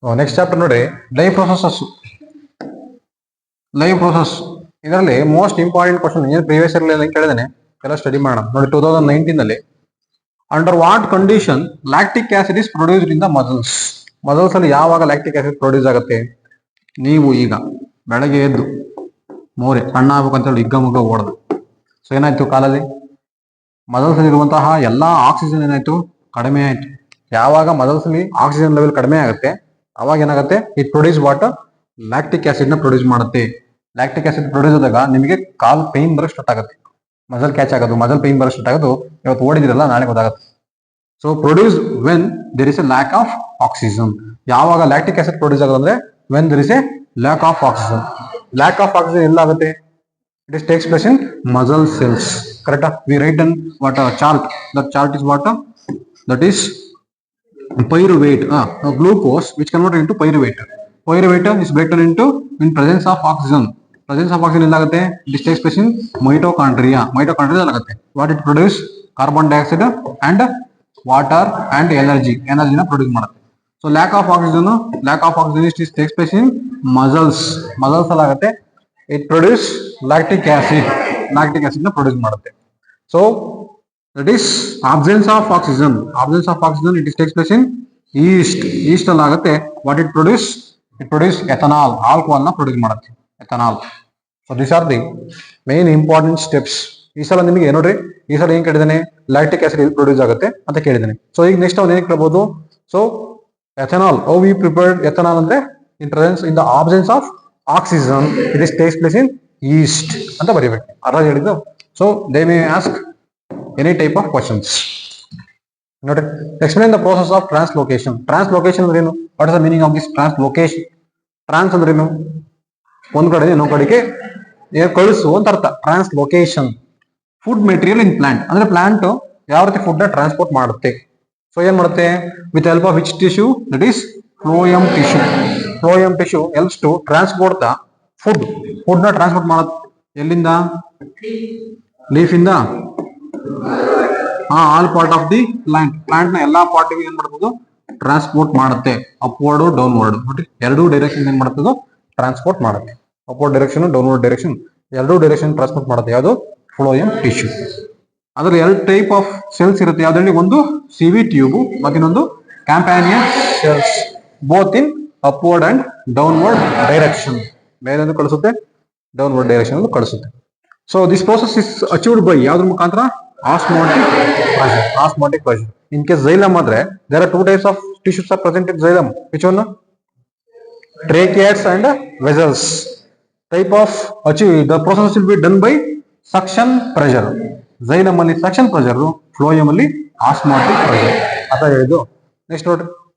Next chapter ನೋಡಿ, live processes. Live process ಇದರಲ್ಲಿ most important question ಏನು ಪ್ರೀವಿಯಸ್ ಇಯರ್ ಕೇಳಿದ್ದೇನೆ, ಎಲ್ಲ ಸ್ಟಡಿ ಮಾಡೋಣ ನೋಡಿ. 2019 ನಲ್ಲಿ under what condition lactic acid is produced in the muscles. Muscles ಅಲ್ಲಿ ಯಾವಾಗ ಲ್ಯಾಕ್ಟಿಕ್ ಆಸಿಡ್ ಪ್ರೊಡ್ಯೂಸ್ ಆಗುತ್ತೆ? ನೀವು ಈಗ ಬೆಳಗ್ಗೆ ಎದ್ದು ಮೋರೆ ಸಣ್ಣ ಆಗ್ಬೇಕಂತ ಹೇಳಿ ಹಿಗ್ಗ ಓಡೋದು. ಸೊ ಏನಾಯ್ತು, ಕಾಲಲ್ಲಿ ಮಸಲ್ಸ್ ಅಲ್ಲಿ ಇರುವಂತಹ ಎಲ್ಲಾ ಆಕ್ಸಿಜನ್ ಏನಾಯ್ತು, ಕಡಿಮೆ ಆಯ್ತು. ಯಾವಾಗ ಮಸಲ್ಸ್ ಅಲ್ಲಿ ಆಕ್ಸಿಜನ್ ಲೆವೆಲ್ ಕಡಿಮೆ ಆಗುತ್ತೆ ಅವಾಗ ಏನಾಗುತ್ತೆ, it produce what, lactic acid ನ ಪ್ರೊಡ್ಯೂಸ್ ಮಾಡುತ್ತೆ. ಲ್ಯಾಕ್ಟಿಕ್ ಆಸಿಡ್ ಪ್ರೊಡ್ಯೂಸ್ ಆದಾಗ ನಿಮಗೆ ಕಾಲ್ ಪೈನ್ ಬರೋ ಸ್ಟಾರ್ಟ್ ಆಗುತ್ತೆ, ಮಸಲ್ ಕ್ಯಾಚ್ ಆಗೋದು, ಮಸಲ್ ಪೈನ್ ಬರೋ ಸ್ಟಾರ್ಟ್ ಆಗೋದು. ಇವತ್ತು ಓಡಿದಿರಲ್ಲ ನಾಳೆ ಗೊತ್ತಾಗುತ್ತೆ. So produce when there is a lack of oxygen. ಯಾವಾಗ ಲ್ಯಾಕ್ಟಿಕ್ ಆಸಿಡ್ ಪ್ರೊಡ್ಯೂಸ್ ಆಗೋದು ಅಂದ್ರೆ when there is a lack of oxygen. Lack of oxygen ಎಲ್ಲ ಆಗುತ್ತೆ? It is takes place in muscle cells. ಕರೆಕ್ಟಾ? V right an what chart. That chart is what, that is pyruvate, glucose which converted into pyruvate. Pyruvate is breakdown into in presence of oxygen. Presence of oxygen ಎಲ್ಲಾಗುತ್ತೆ? This takes place in mitochondria. Mitochondria ಆಗುತ್ತೆ. What it produce? Carbon dioxide and water and energy. Energy ನ produce ಮಾಡುತ್ತೆ. So lack of oxygen is takes place in muscles. Muscles ಆಗುತ್ತೆ. It produce lactic acid. Lactic acid ನ produce ಮಾಡುತ್ತೆ. So that is absence of oxygen. Absence of oxygen, it is takes place in yeast. Yeast ಅಲ್ಲಿ ಆಗುತ್ತೆ. What it produce? It produce ethanol. Alcohol ನ produce ಮಾಡುತ್ತೆ, ethanol. So these are the main important steps. ಈ ಸಲ ನಿಮಗೆ ನೋಡ್ರಿ, ಈ ಸಲ ಏನ್ ಕೇಳಿದಾನೆ, ಲ್ಯಾಕ್ಟಿಕ್ ಆಸಿಡ್ ಎಲ್ಲಿ ಪ್ರೊಡ್ಯೂಸ್ ಆಗುತ್ತೆ ಅಂತ ಕೇಳಿದಾನೆ. ಸೊ ಈಗ ನೆಕ್ಸ್ಟ್ ಅವ್ನು ಏನ್ ಕೇಳ್ಬೋದು, so ethanol, how we prepared ethanol ಅಂದ್ರೆ in the absence of oxygen it is takes place in yeast ಅಂತ ಬರೀಬೇಕು. ಅರ್ಧ ಹೇಳಿದ್ದು. So they may ask any type of questions. Noted. Explain the process of translocation. Translocation ಅಂದ್ರೆ ಏನು? What is the meaning of this translocation? Trans ಅಂದ್ರೆ ಏನು? ಒಂದ್ ಕಡೆ ಇನ್ನೊಂದ್ ಕಡೆಗೆ ಕಳಿಸು ಅಂತ ಅರ್ಥ. Translocation. Food material in plant ಅಂದ್ರೆ ಪ್ಲಾಂಟ್ ಯಾವ ರೀತಿ ಫುಡ್ ನ ಟ್ರಾನ್ಸ್ಪೋರ್ಟ್ ಮಾಡುತ್ತೆ. ಸೊ ಏನ್ ಮಾಡುತ್ತೆ? With help of which tissue? That is phloem tissue. Phloem tissue helps to transport the food. Food ನ ಟ್ರಾನ್ಸ್ಪೋರ್ಟ್ ಮಾಡುತ್ತೆ ಎಲ್ಲಿಂದ? ಲೀಫ್ ಇಂದ all part of the plant. Plant ನ ಎಲ್ಲಾ ಪಾರ್ಟ್ ಏನ್ ಮಾಡಬಹುದು? ಟ್ರಾನ್ಸ್ಪೋರ್ಟ್ ಮಾಡುತ್ತೆ. ಅಪ್ವರ್ಡ್ ಡೌನ್ವರ್ಡ್ ನೋಡಿ, ಎರಡೂ ಡೈರೆಕ್ಷನ್ ಏನ್ ಮಾಡುತ್ತದೋ ಟ್ರಾನ್ಸ್ಪೋರ್ಟ್ ಮಾಡುತ್ತೆ. ಅಪ್ವರ್ಡ್ ಡೈರೆಕ್ಷನ್, ಡೌನ್ವರ್ಡ್ ಡೈರೆಕ್ಷನ್, ಎರಡೂ ಡೈರೆಕ್ಷನ್ ಟ್ರಾನ್ಸ್ಪೋರ್ಟ್ ಮಾಡುತ್ತೆ. ಯಾವುದು? Phloem tissue. ಅದ್ರಲ್ಲಿ ಎರಡು ಟೈಪ್ ಆಫ್ ಸೆಲ್ಸ್ ಇರುತ್ತೆ. ಯಾವ್ದ್ರಲ್ಲಿ? ಒಂದು ಸಿವಿ ಟ್ಯೂಬ್ ಮತ್ತು ಇನ್ನೊಂದು companion cells. Both in upward and downward direction. ಮೇಲೊಂದು ಕಳಿಸುತ್ತೆ, ಡೌನ್ವರ್ಡ್ ಡೈರೆಕ್ಷನ್ ಕಳಿಸುತ್ತೆ. So this process is achieved by ಯಾವ್ದ್ರ ಮುಖಾಂತರ? Osmotic pressure. Osmotic pressure. In case xylem ಆದ್ರೆ there are two types of tissues are present in xylem. Which one? Tracheids and vessels. Type of achieve the process will be done by suction pressure. xylem ಅಲ್ಲಿ suction pressure, phloem ಅಲ್ಲಿ osmotic pressure ಅಂತ ಹೇಳಿದ್ದು. Next ನೋಡಿ,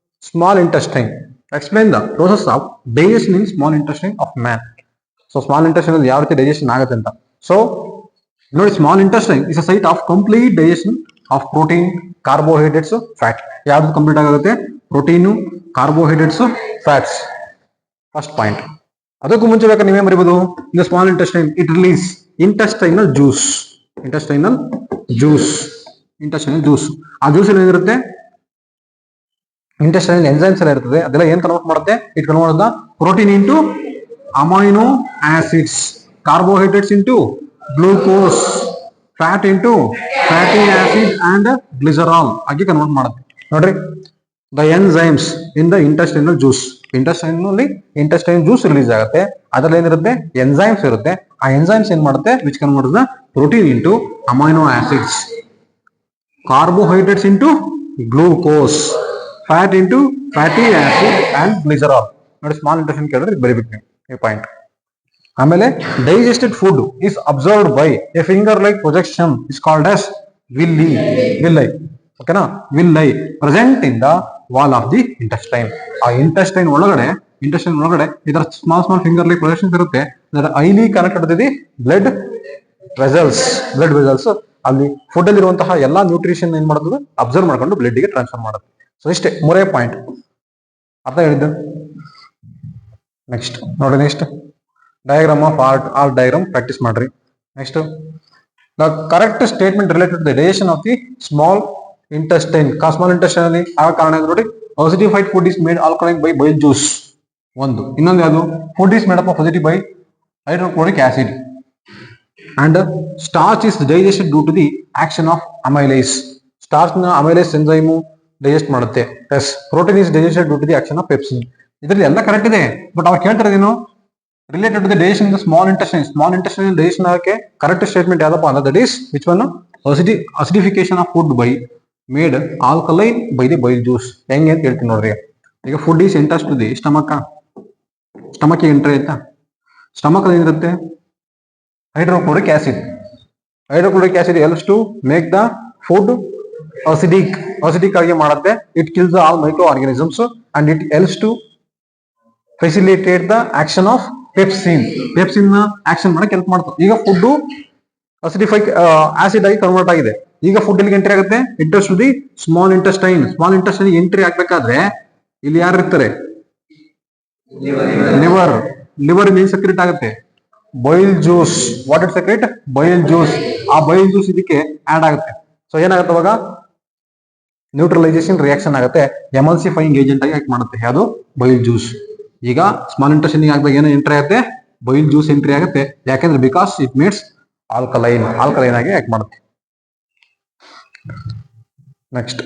small intestine. Explain the process of digestion in small intestine of man. So small intestine ಅಲ್ಲಿ ಯಾವ ರೀತಿ digestion ಆಗುತ್ತೆ ಅಂತ. ಸೊ ನೋಡಿ, small intestine is a site of complete digestion of protein, carbohydrates, fat. ಯಾವ್ದು ಕಂಪ್ಲೀಟ್ ಆಗುತ್ತೆ? Protein, carbohydrates, fats. First point. ಅದಕ್ಕೂ ಮುಂಚೆ ಬೇಕಾದ್ರೆ ನೀವೇ ಬರೀಬಹುದು, in the small intestine it release intestinal juice. Intestinal juice. Intestinal juice. ಆ juice ಅಲ್ಲಿ ಏನಿರುತ್ತೆ? ಇಂಟೆಸ್ಟೈನಲ್ ಎಂಜೈಮ್ಸ್ ಎಲ್ಲ ಇರ್ತದೆ. ಅದೆಲ್ಲ ಏನ್ ಕನ್ವರ್ಟ್ ಮಾಡುತ್ತೆ? It convert the protein into amino acids, carbohydrates into glucose, fat into fatty acid and glycerol ಆಗಿ convert ಮಾಡುತ್ತೆ. ನೋಡ್ರಿ, the enzymes in the intestinal juice. Intestine juice release ಆಗುತ್ತೆ. ಅದ್ರಲ್ಲಿ ಏನಿರುತ್ತೆ? ಎನ್ಸೈಮ್ಸ್ ಇರುತ್ತೆ. ಆ ಎನ್ಸೈಮ್ಸ್ ಏನ್ ಮಾಡುತ್ತೆ? Which convert the protein into amino acids, carbohydrates into glucose, fat into fatty acid and glycerol. ನೋಡಿ, ಸ್ಮಾಲ್ ಇಂಟೆಸ್ಟೈನ್ ಕೇಳಿದ್ರೆ ಬರೀಬೇಕು ಈ ಪಾಯಿಂಟ್. ಆಮೇಲೆ digested food is observed by a finger like projection is called as villi. Villi. ಓಕೆನಾ? Villi present in the wall of the intestine. ಆ intestine ಒಳಗಡೆ ಇದರ small finger like projections ಇರುತ್ತೆ. Highly connected the blood vessels. Blood vessels ಅಲ್ಲಿ food ಅಲ್ಲಿ ಇರುವಂತಹ ಎಲ್ಲಾ nutrition ಏನ್ ಮಾಡುತ್ತದೆ? ಅಬ್ಸರ್ವ್ ಮಾಡ್ಕೊಂಡು ಬ್ಲಡ್ ಗೆ ಟ್ರಾನ್ಸ್ಫರ್ ಮಾಡುತ್ತೆ. ಸೊ ಇಷ್ಟೇ ಮೂರೇ ಪಾಯಿಂಟ್ ಅರ್ಥ ಹೇಳಿದ್ದು. ನೆಕ್ಸ್ಟ್ ನೋಡಿ, next diagram of heart diagram practice ಮಾಡ್ರಿ. Next, the correct statement related the digestion of the small intestine. Small intestine ಅಲ್ಲಿ ಆ ಕಾರಣ ನೋಡಿ, acidified food is made alkaline by bile juice ಒಂದು. ಇನ್ನೊಂದು ಯಾವುದು? Food is made up of acidify by hydrochloric acid and starch is digested due to the action of amylase. Starch ನ amylase enzyme digest ಮಾಡುತ್ತೆ. Yes, protein is digested due to the action of pepsin. ಇದರಲ್ಲಿ ಎಲ್ಲ correct ಇದೆ, but ಅವ್ರು ಕೇಳ್ತಾರೇನು related to the digestion the small intestine. Small intestine digestion ಆಗಕ್ಕೆ correct statement ಯಾವ್ದಪ್ಪ ಅಂದ್ರೆ that is which one? Acidification of food by made alkaline by the bile juice. ಹೆಂಗೆ ಅಂತ ಹೇಳ್ತೀನಿ ನೋಡ್ರಿ. ಈಗ food is enters to the stomach entry ಆಯ್ತಾ? Stomach ಏನಿರುತ್ತೆ? Hydrochloric acid. Hydrochloric acid helps to make the food acidic ಆಗಿ ಮಾಡುತ್ತೆ. It kills all micro organisms and it helps to facilitate the action of pepsin. Pepsin ನ action ಮಾಡಕ್ಕೆ help ಮಾಡ್ತಾರೆ. ಈಗ food acidic acid ಆಗಿ convert ಆಗಿದೆ. ಈಗ food ಎಲ್ಲಿಗೆ ಎಂಟ್ರಿ ಆಗುತ್ತೆ? Enters to the small intestine. Small intestine entry ಆಗ್ಬೇಕಾದ್ರೆ ಇಲ್ಲಿ ಯಾರು ಇರ್ತಾರೆ? ಲಿವರ್ ಮೀನ್ ಸೆಕ್ರೆಟ್ ಆಗುತ್ತೆ. Bile juice. What it secrete? Bile juice. ಆ ಬೈಲ್ ಜ್ಯೂಸ್ ಇದಕ್ಕೆ ಆಡ್ ಆಗುತ್ತೆ. ಸೊ ಏನಾಗುತ್ತೆ ಅವಾಗ? ನ್ಯೂಟ್ರಲೈಸೇಷನ್ ರಿಯಾಕ್ಷನ್ ಆಗುತ್ತೆ. ಎಮಲ್ಸಿಫೈಯಿಂಗ್ ಏಜೆಂಟ್ ಆಗಿ ಆಕ್ಟ್ ಮಾಡುತ್ತೆ. ಯಾವುದು? Bile juice. ಈಗ ಸ್ಮಾಲ್ ಇಂಟೆಸ್ಟೈನ್ ಆಗ್ದಾಗ ಏನೋ ಎಂಟ್ರಿ ಆಗುತ್ತೆ? ಬೈಲ್ ಜ್ಯೂಸ್ ಎಂಟ್ರಿ ಆಗುತ್ತೆ. ಯಾಕೆಂದ್ರೆ ಬಿಕಾಸ್ ಇಟ್ ಮೇಕ್ಸ್ ಆಲ್ಕಲೈನ್ ಆಗಿ ಆಕ್ಟ್ ಮಾಡುತ್ತೆ. ನೆಕ್ಸ್ಟ್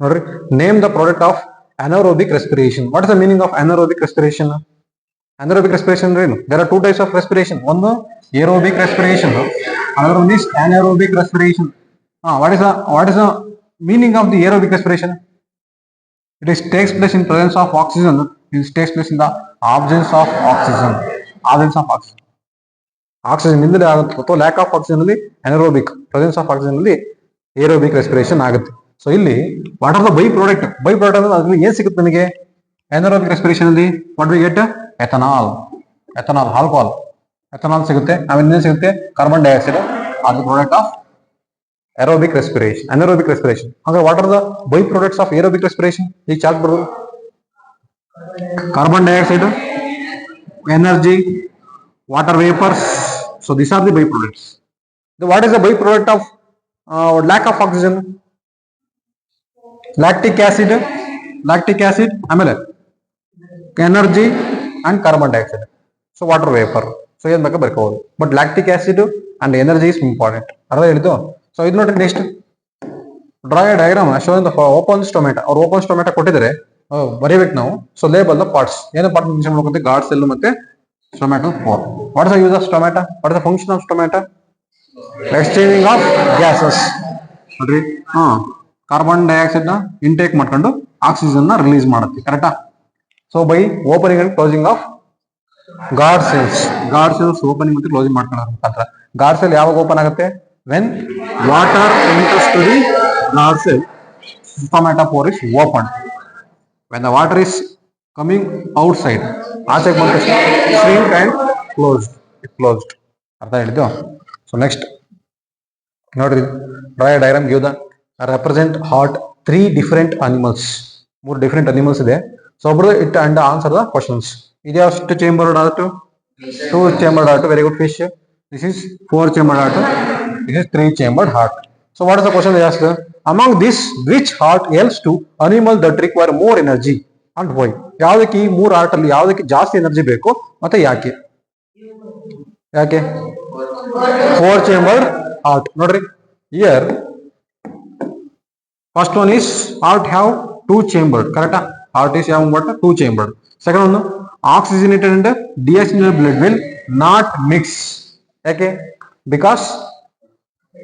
ನೋಡ್ರಿ, name the product of anaerobic respiration. What is the meaning of anaerobic respiration? Anaerobic respiration ಏನು? There are two types of respiration. ಒಂದು aerobic respiration, another one is anaerobic respiration. What is the meaning of the aerobic respiration? It is takes place in presence of oxygen. It takes place in the absence of oxygen. Oxygen ಇಂದಲೇ ಆಗುತ್ತೆ ಅಥವಾ lac of oxygen ಅಲ್ಲಿ anaerobic, presence of oxygen ಅಲ್ಲಿ aerobic respiration ಆಗುತ್ತೆ. So ಇಲ್ಲಿ what are the by product ಅಂದ್ರೆ ಅದ್ರಲ್ಲಿ ಏನ್ ಸಿಗುತ್ತೆ ನನಗೆ? ಎನರೋಬಿಕ್ ರೆಸ್ಪಿರೇಷನ್ ಅಲ್ಲಿ what we get? Ethanol, alcohol ಸಿಗುತ್ತೆ. ಆಮೇಲೆ ಏನ್ ಸಿಗುತ್ತೆ? Carbon dioxide. ಅದು ಪ್ರಾಡಕ್ಟ್ ಆಫ್ anaerobic respiration. ಅಂದ್ರೆ what are the by products of aerobic respiration? ಈಗ ಚಾರ್ಟ್ ಬರೋದು carbon dioxide, energy, water vapours. So this are the by products. What is the by product of lack of oxygen? Lactic acid ಆಮೇಲೆ energy and carbon dioxide. So water vapour. So ಏನ್ ಬೇಕಾ ಬರ್ಕೋಬಹುದು, but lactic acid and energy is important. ಅರ್ಧ ಹೇಳಿದ್ದು. So ಇದು ನೋಡ್ರಿ, next draw a diagram showing the open stomata. ಅವ್ರು open stomata ಕೊಟ್ಟಿದ್ದಾರೆ, ಬರೀಬೇಕು ನಾವು. So label the parts. ಏನು ಪಾರ್ಟ್ ಮೆನ್ಷನ್ ಮಾಡ್ಕೊಂತೀವಿ? ಗಾರ್ಡ್ ಸೆಲ್ ಮತ್ತೆ stomatal pore. What is the use of stomata? What is the function of stomata? Exchanging of gases. ನೋಡ್ರಿ, carbon dioxide ನ intake ಮಾಡ್ಕೊಂಡು ಆಕ್ಸಿಜನ್ ನ ರಿಲೀಸ್ ಮಾಡುತ್ತೆ. ಕರೆಕ್ಟಾ? So by opening and closing of guard cells opening ಮತ್ತು closing ಮಾಡ್ಕೊಳ್ಳೋ ಮುಖಾಂತರ. Guard cell ಯಾವಾಗ ಓಪನ್ ಆಗುತ್ತೆ? When water enters to the guard cell, stomatal pore is open. When the water is coming outside, ಆಚೆಗೆ ಬಂದ shrink and closed. ಅರ್ಥ ಹೇಳಿದ್ದು. So next ನೋಡ್ರಿ, draw a diagram give the represent heart 3 different animals. 3 different animals ಇದೆ. So ಒಬ್ರು it and answer the questions. ಇದು ಎಷ್ಟು chambered heart? 2 chambered heart. Very good fish. This is 4 chambered heart. This is 3 chambered heart. So what is the question they asked? Among this, which heart helps to animal that require more energy and why? ಯಾವ್ದಕ್ಕೆ ಈ 3 heart ಅಲ್ಲಿ ಯಾವ್ದಕ್ಕೆ ಜಾಸ್ತಿ energy ಬೇಕು ಮತ್ತೆ ಯಾಕೆ? 4 chambered heart. ನೋಡ್ರಿ, here first one is heart have 2 chambered. Correct? Heart is having what? 2 chambered. Second one, oxygenated and deoxygenated blood will not mix. Okay? Because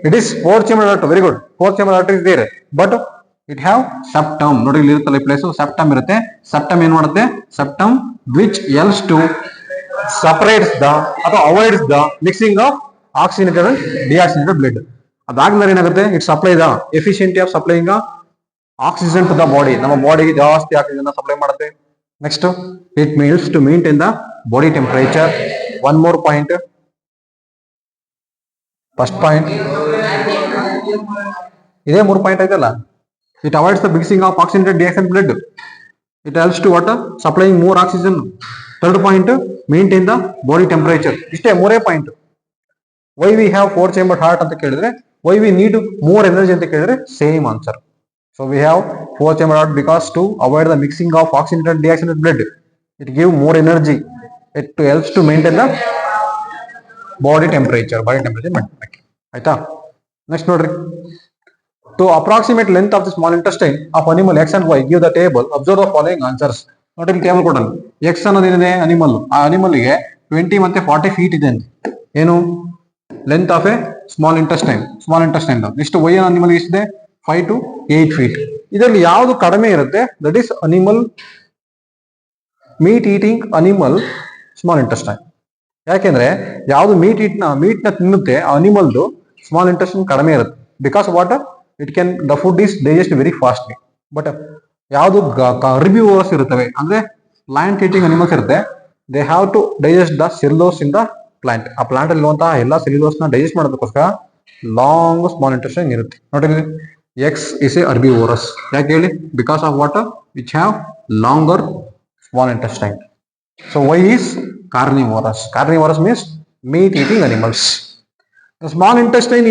it is 4 chambered heart. Very good. 4 chambered heart is there, but it have septum. ನೋಡಿ ಇಲ್ಲಿ ಇರುತ್ತಲ್ಲ place, septum ಇರುತ್ತೆ. Septum ಏನ್ ಮಾಡುತ್ತೆ? Septum which helps to separates the ಅಥವಾ avoids the mixing of oxygenated and deoxygenated blood. ಅದಾದ್ಮೇಲೆ ಏನಾಗುತ್ತೆ? It supply the efficiency of supplying oxygen to the body. ನಮ್ಮ ಬಾಡಿಗೆ ಜಾಸ್ತಿ ಆಕ್ಸಿಜನ್ ಸಪ್ಲೈ ಮಾಡುತ್ತೆ. Next, it mails to maintain the body temperature. One more point. First point ಇದೇ 3 point ಆಯ್ತಲ್ಲ. It avoids the mixing of oxygenated deoxygenated blood. It helps to what? Supplying more oxygen. Third point, maintain the body temperature. ಇಷ್ಟೇ 3 point. Why we have 4 chambered heart ಅಂತ ಕೇಳಿದ್ರೆ, why we need more energy ಅಂತ ಕೇಳಿದ್ರೆ same answer. So we have four chambered heart because to avoid the mixing of oxygenated and deoxygenated blood. It gives more energy. It helps to maintain the body temperature. ಆಯ್ತಾ. Next ನೋಡ್ರಿ. To approximate length of the small intestine of animal X and Y, give the table. Observe the following answers. ನೋಡಿ table ಕೊಡೋಣ. X ಅನ್ನೋದೇನಿದೆ animal. ಆ ಅನಿಮಲ್ಗೆ 20 ಮತ್ತೆ 40 feet ಇದೆ ಅಂತ. ಏನು length of a small intestine. Next Y animal ಎಷ್ಟಿದೆ 5 to 8 ಫೀಟ್. ಇದರಲ್ಲಿ ಯಾವುದು ಕಡಿಮೆ ಇರುತ್ತೆ that is animal meat eating animal small intestine. ಯಾಕೆಂದ್ರೆ ಯಾವುದು ಮೀಟ್ನ ತಿನ್ನುತ್ತೆ ಆ ಅನಿಮಲ್ದು ಸ್ಮಾಲ್ ಇಂಟೆಸ್ಟೈನ್ ಕಡಿಮೆ ಇರುತ್ತೆ. Because what the food is digest very fastly. But ಯಾವುದು ಹರ್ಬಿವೋರಸ್ ಇರುತ್ತವೆ ಅಂದ್ರೆ ಪ್ಲಾಂಟ್ ಈಟಿಂಗ್ ಅನಿಮಲ್ಸ್ ಇರುತ್ತೆ, they have to digest the cellulose in the plant. ಆ ಪ್ಲಾಂಟ್ ಅಲ್ಲಿ ಇರುವಂತಹ ಎಲ್ಲ ಸೆಲ್ಯುಲೋಸ್ ನ ಡೈಜೆಸ್ಟ್ ಮಾಡೋದಕ್ಕೋಸ್ಕರ ಲಾಂಗ್ ಸ್ಮಾಲ್ ಇಂಟೆಸ್ಟೈನ್ ಇರುತ್ತೆ. ನೋಡಿ ಎಕ್ಸ್ ಇಸ್ ಎ ಹರ್ಬಿವೋರಸ್. ಯಾಕೆ ಹೇಳಿ? Because of what which have longer small intestine. So why is carnivorous. Carnivorous means meat eating animals. The small intestine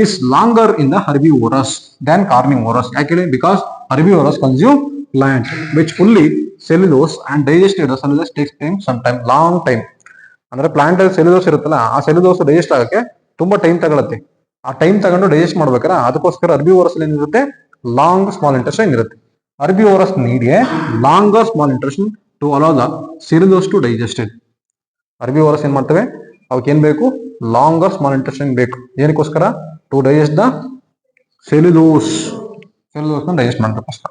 is longer in the herbivorous than carnivorous. Actually, because herbivorous consume plant which fully cellulose and digested the cellulose takes long time. ಅಂದ್ರೆ plant ಅಲ್ಲಿ cellulose ಇರುತ್ತಲ್ಲ ಆ cellulose digest ಆಗಕ್ಕೆ ತುಂಬಾ time ತಗೊಳುತ್ತೆ. ಆ time ತಗೊಂಡು digest ಮಾಡ್ಬೇಕಾದ್ರೆ ಅದಕ್ಕೋಸ್ಕರ ಹರ್ಬಿವೋರಸ್ ಏನಿರುತ್ತೆ ಲಾಂಗ್ ಸ್ಮಾಲ್ ಇಂಟೆಸ್ಟೈನ್ ಇರುತ್ತೆ. Herbivorous need a longer small intestine to allow the cellulose to digested. Herbivorous ಏನ್ ಮಾಡ್ತವೆ ಅವಕ್ಕೆ ಏನ್ ಬೇಕು ಲಾಂಗರ್ ಸ್ಮಾಲ್ ಇಂಟೆಸ್ಟೈನ್ ಬೇಕು. ಏನಕ್ಕೋಸ್ಕರ ಟು ಡೈಜೆಸ್ಟ್ ದ ಸೆಲ್ಯುಲೋಸ್ ನ ಡೈಜೆಸ್ಟ್ ಮಾಡೋದಕ್ಕೋಸ್ಕರ.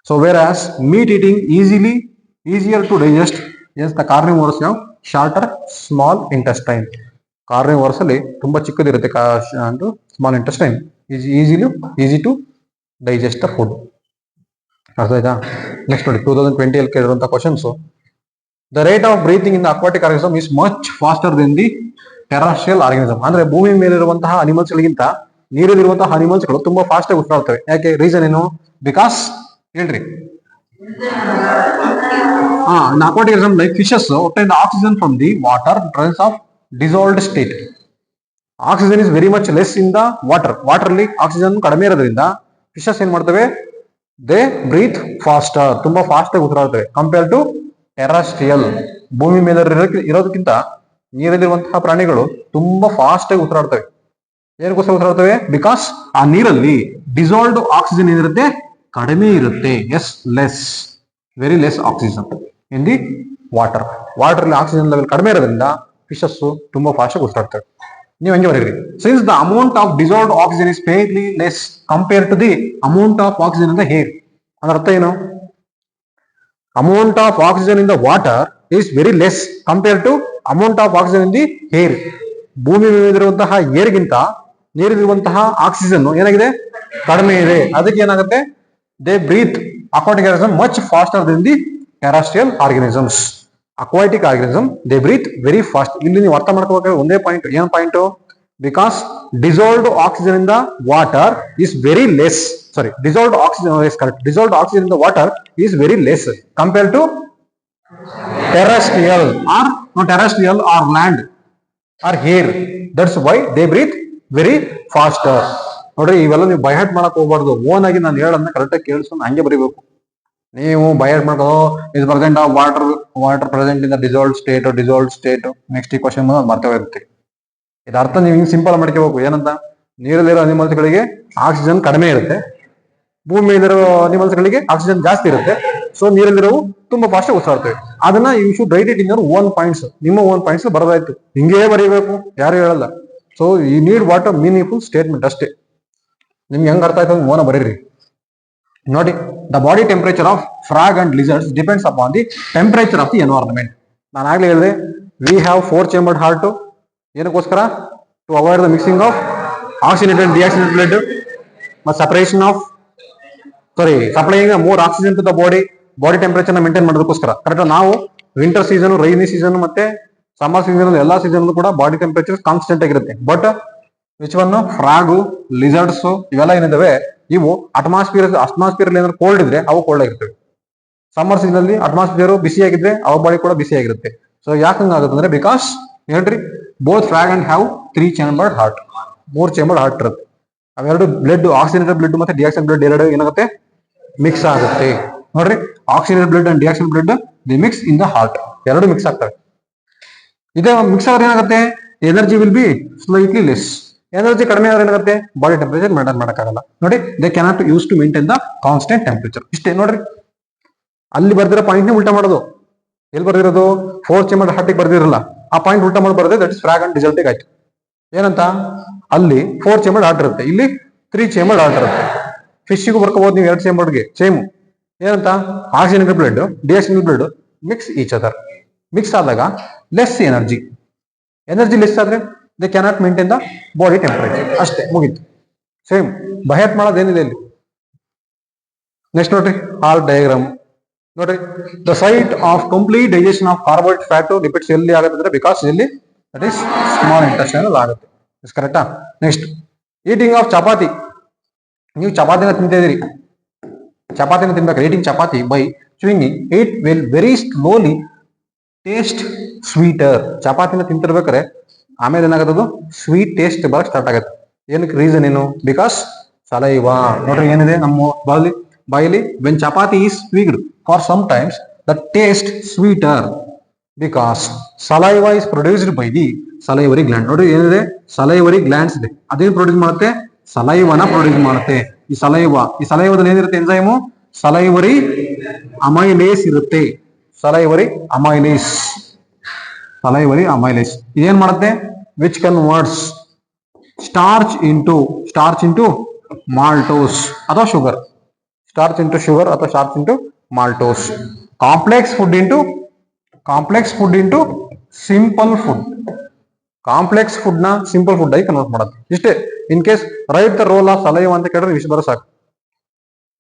So whereas meat eating easier to digest as the carnivorous ಯಾವ ಶಾರ್ಟರ್ ಸ್ಮಾಲ್ ಇಂಟೆಸ್ಟೈನ್. ಕಾರ್ನಿವೋರಸ್ ಅಲ್ಲಿ ತುಂಬಾ ಚಿಕ್ಕದಿರುತ್ತೆ small intestine, easy to digest the food. ಅರ್ಥ ಆಯ್ತಾ? ನೆಕ್ಸ್ಟ್ ನೋಡಿ 2020 ಅಲ್ಲಿ ಕೇಳಿರುವಂತಹ questions. The rate of breathing in the aquatic organism is much faster than the terrestrial organism. ಅಂದ್ರೆ ಭೂಮಿ ಮೇಲಿರುವಂತಹ ಅನಿಮಲ್ಸ್ ಗಳಿಗಿಂತ ನೀರಲ್ಲಿರುವಂತಹ ಅನಿಮಲ್ಸ್ ಗಳು ತುಂಬಾ ಫಾಸ್ಟ್ ಆಗಿ ಉಸಿರಾಡ್ತವೆ. ಯಾಕೆ? ರೀಸನ್ ಏನು? ಬಿಕಾಸ್ ಹೇಳ್ರಿ. In aquatic organism like fishes obtain the oxygen from the water in presence of dissolved state. Oxygen is very much less in the water. Water ಅಲ್ಲಿ ಆಕ್ಸಿಜನ್ ಕಡಿಮೆ ಇರೋದ್ರಿಂದ ಫಿಶಸ್ ಏನ್ ಮಾಡ್ತವೆ ದೇ ಬ್ರೀತ್ ಫಾಸ್ಟರ್, ತುಂಬಾ fast ಆಗಿ ಉಸಿರಾಡ್ತವೆ compare to ಟೆರಾಸ್ಟ್ರಿಯಲ್. ಭೂಮಿ ಮೇಲೆ ಇರೋದಕ್ಕಿಂತ ನೀರಲ್ಲಿರುವಂತಹ ಪ್ರಾಣಿಗಳು ತುಂಬಾ ಫಾಸ್ಟ್ ಆಗಿ ಉಸಿರಾಡ್ತವೆ. ಏನಕ್ಕೋಸ್ಕರ ಉಸಿರಾಡ್ತವೆ? ಬಿಕಾಸ್ ಆ ನೀರಲ್ಲಿ ಡಿಸಾಲ್ವ್ಡ್ ಆಕ್ಸಿಜನ್ ಏನಿರುತ್ತೆ ಕಡಿಮೆ ಇರುತ್ತೆ. Very less oxygen in the water. Water ಅಲ್ಲಿ ಆಕ್ಸಿಜನ್ ಲೆವೆಲ್ ಕಡಿಮೆ ಇರೋದ್ರಿಂದ ಫಿಶಸ್ ತುಂಬಾ ಫಾಸ್ಟ್ ಆಗಿ ಉಸಿರಾಡ್ತವೆ. ನೀವು ಹಂಗೆ ಬರೀರಿ. Since the amount of dissolved oxygen is fairly less compare to the amount of oxygen in the air. ಅದರ ಅರ್ಥ ಏನು? amount of oxygen in the water is very less compared to amount of oxygen in the air. ಭೂಮಿ ಮೇಲಿರುವಂತಹ ಏರ್ಗಿಂತ ನೀರಿರುವಂತಹ oxygen ಏನಾಗಿದೆ ಕಡಿಮೆ ಇದೆ. ಅದಕ್ಕೆ ಏನಾಗುತ್ತೆ they breathe aquatic organism much faster than the terrestrial organisms. aquatic organism they breathe very fast. ಇಲ್ಲಿ ನೀವು ಅರ್ಥ ಮಾಡ್ಕೋಬೇಕಾದ್ರೆ ಒಂದೇ ಪಾಯಿಂಟ್. ಏನು point? Because dissolved oxygen in the water is very less. Dissolved oxygen is correct. Dissolved oxygen in the water is very less compared to terrestrial or land or air. That's why they breathe very faster. ನೋಡ್ರಿ, ಇವೆಲ್ಲ ನೀವು by heart ಮಾಡಕ್ ಹೋಗ್ಬಾರ್ದು. Own ಆಗಿ ನಾನು ಹೇಳೋದನ್ನ correct ಆಗಿ ಕೇಳಿಸ್ಕೊಂಡು ಹಂಗೆ ಬರೀಬೇಕು. ನೀವು ಬೈ ಹಾರ್ಟ್ ಮಾಡ್ಕೋ is present of water present in the dissolved state next ಈ ಕ್ವಶನ್ ಮರ್ತವೇ ಇರುತ್ತೆ. ಇದ ಅರ್ಥ ನೀವು ಹಿಂಗ್ ಸಿಂಪಲ್ ಮಾಡ್ಕೋಬೇಕು. ಏನಂತ? ನೀರಲ್ಲಿರೋ ಅನಿಮಲ್ಸ್ ಗಳಿಗೆ ಆಕ್ಸಿಜನ್ ಕಡಿಮೆ ಇರುತ್ತೆ, ಭೂಮಿ ಮೇಲಿರೋ ಅನಿಮಲ್ಸ್ ಗಳಿಗೆ ಆಕ್ಸಿಜನ್ ಜಾಸ್ತಿ ಇರುತ್ತೆ. ಸೊ ನೀರಲ್ಲಿರೋ ತುಂಬಾ ಫಾಸ್ಟ್ ಉಸಿರಾಡ್ತವೆ. ಅದನ್ನ you should write it in your own points. ನಿಮ್ಮ ಓನ್ ಪಾಯಿಂಟ್ಸ್ ಬರೋದಾಯ್ತು, ಹಿಂಗೇ ಬರೀಬೇಕು, ಯಾರು ಹೇಳಲ್ಲ. So you need what a meaningful statement ಅಷ್ಟೇ. ನಿಮ್ಗೆ ಹೆಂಗ್ ಅರ್ಥ ಆಯ್ತು ಓನ ಬರೀರಿ. ನೋಡಿ, the body temperature of frog and lizards depends upon the temperature of the environment. ನಾನು ಆಗ್ಲೇ ಹೇಳಿದೆ ವಿ ಹ್ಯಾವ್ 4 ಚೇಂಬರ್ಡ್ ಹಾರ್ಟ್. ಏನಕ್ಕೋಸ್ಕರ? To avoid the mixing of oxygenated and deoxygenated blood, but supplying more oxygen to the body temperature ನ maintain ಮಾಡೋದಕ್ಕೋಸ್ಕರ. Correct? ನಾವು winter season, rainy season ಮತ್ತೆ summer season ಎಲ್ಲಾ season ಕೂಡ ಬಾಡಿ ಟೆಂಪರೇಚರ್ ಕಾನ್ಸ್ಟೆಂಟ್ ಆಗಿರುತ್ತೆ. But which one? Frog, lizards ಇವೆಲ್ಲ ಏನಿದಾವೆ ಇವು atmosphere ಏನಾದ್ರು ಕೋಲ್ಡ್ ಇದ್ರೆ ಅವು ಕೋಲ್ಡ್ ಆಗಿರ್ತವೆ. ಸಮ್ಮರ್ ಸೀಸನ್ ಅಲ್ಲಿ ಅಟ್ಮಾಸ್ಫಿಯರ್ ಬಿಸಿ ಆಗಿದ್ರೆ ಅವ ಬಾಡಿ ಕೂಡ ಬಿಸಿ ಆಗಿರುತ್ತೆ. ಸೊ ಯಾಕಂಗಾಗುತ್ತೆ ಅಂದ್ರೆ ಬಿಕಾಸ್ ಹೇಳ್ರಿ both frog and have 3 chambered heart. 3 chambered heart ಇರುತ್ತೆ. ಅವೆರಡು ಬ್ಲಡ್ ಆಕ್ಸಿಜನೇಟೆಡ್ ಬ್ಲಡ್ ಮತ್ತೆ ಡಿಆಕ್ಸಿಜನ್ ಬ್ಲಡ್ ಎರಡು ಏನಾಗುತ್ತೆ ಮಿಕ್ಸ್ ಆಗುತ್ತೆ ನೋಡ್ರಿ. Oxygenated blood and deoxygen blood the mix in the heart, ಎರಡು ಮಿಕ್ಸ್ ಆಗ್ತವೆ. ಇದೇ ಮಿಕ್ಸ್ ಆದ್ರೆ ಏನಾಗುತ್ತೆ energy will be slightly less. Energy ಕಡಿಮೆ ಆದ್ರೆ ಏನಾಗುತ್ತೆ ಬಾಡಿ ಟೆಂಪರೇಚರ್ ಮೇಂಟೈನ್ ಮಾಡಕ್ಕಾಗಲ್ಲ ನೋಡಿ. They cannot use to maintain the constant temperature. ಇಷ್ಟೇ ನೋಡ್ರಿ, ಅಲ್ಲಿ ಬರ್ದಿರೋ ಪಾಯಿಂಟ್ ಉಲ್ಟಾ ಮಾಡೋದು. ಎಲ್ಲಿ ಬರ್ದಿರೋದು ಫೋರ್ ಚೇಂಬರ್ ಹಾರ್ಟಿಗೆ ಬರ್ದಿರಲ್ಲ, ಆ ಪಾಯಿಂಟ್ ಉಲ್ಟಾ ಮಾಡಿ ಬರೋದೇ ದಟ್ ಇಸ್ ಫ್ರಾಗ್ ಅಂಡ್ ಡಿಸಲ್ಟಿಕ್ ಆಯ್ತು. ಏನಂತ ಅಲ್ಲಿ 4 ಚೇಂಬರ್ ಹಾರ್ಟ್ ಇರುತ್ತೆ, ಇಲ್ಲಿ 3 ಚೇಂಬರ್ ಹಾರ್ಟ್ ಇರುತ್ತೆ. ಫಿಶ್ಗೂ ಬರ್ಕೋಬಹುದು ನೀವು 2 ಚೇಂಬರ್ಗೆ ಸೇಮು. ಏನಂತ oxygenated blood deoxygenated blood mix each other. Mix ಆದಾಗ ಲೆಸ್ ಎನರ್ಜಿ, ಎನರ್ಜಿ ಲೆಸ್ ಆದ್ರೆ they cannot maintain the body temperature. ಅಷ್ಟೇ ಮುಗೀತು. ಸೇಮ್ ಬಹೆಟ್ ಮಾಡೋದೇನಿದೆ ಇಲ್ಲಿ. ನೆಕ್ಸ್ಟ್ ನೋಡ್ರಿ ಹಾರ್ಟ್ ಡಯಾಗ್ರಾಮ್ ನೋಡ್ರಿ. The site of complete digestion of carbohydrate fat lipids ಎಲ್ಲಿ ಆಗುತ್ತೆ because ಇಲ್ಲಿ ದಟ್ ಇಸ್ ಸ್ಮಾಲ್ ಇಂಟೆಸ್ಟೈನ್ ಆಗುತ್ತೆ. ಕರೆಕ್ಟಾ? Next eating of chapati. ನೀವು ಚಪಾತಿನ ತಿಂತಿದ್ದೀರಿ, ಚಪಾತಿನ ತಿನ್ಬೇಕು. Eating chapati by chewing it will very slowly taste sweeter. ಚಪಾತಿನ ತಿಂತಿರ್ಬೇಕಾರೆ ಆಮೇಲೆ ಏನಾಗತ್ತದು ಸ್ವೀಟ್ ಟೇಸ್ಟ್ ಬರಕ್ ಸ್ಟಾರ್ಟ್ ಆಗುತ್ತೆ. ಏನಕ್ಕೆ ರೀಸನ್ ಏನು? Because saliva. ನೋಡ್ರಿ ಏನಿದೆ ನಮ್ಮ ಬಾಯಲ್ಲಿ when chapati is swigged for some times the taste sweeter because saliva is produced by the salivary gland. ನೋಡ್ರಿ ಏನಿದೆ ಸಲೈವರಿ ಗ್ಲ್ಯಾಂಡ್ಸ್ ಇದೆ, ಅದೇನು ಪ್ರೊಡ್ಯೂಸ್ ಮಾಡುತ್ತೆ ಸಲೈವನ ಪ್ರೊಡ್ಯೂಸ್ ಮಾಡುತ್ತೆ. ಈ ಸಲೈವದಲ್ಲಿ ಏನಿರುತ್ತೆ ಎಂಜೈಮು ಸಲೈವರಿ ಅಮೈಲೇಸ್ ಇರುತ್ತೆ. ಸಲೈವರಿ ಅಮೈಲೇಸ್ ಇದೇನ್ ಮಾಡುತ್ತೆ which converts starch into maltose ಅಥವಾ ಶುಗರ್. ಸ್ಟಾರ್ಚ್ ಇಂಟು ಶುಗರ್ ಅಥವಾ starch into maltose. Complex food into simple food. Complex food ನ ಸಿಂಪಲ್ ಫುಡ್ ಆಗಿ ಕನ್ವರ್ಟ್ ಮಾಡುತ್ತೆ. ಇಷ್ಟೇ. In case right the role of saliva ಅಂತ ಕೇಳಿದ್ರೆ ಇಷ್ಟು ಬರೋ ಸಾಕು.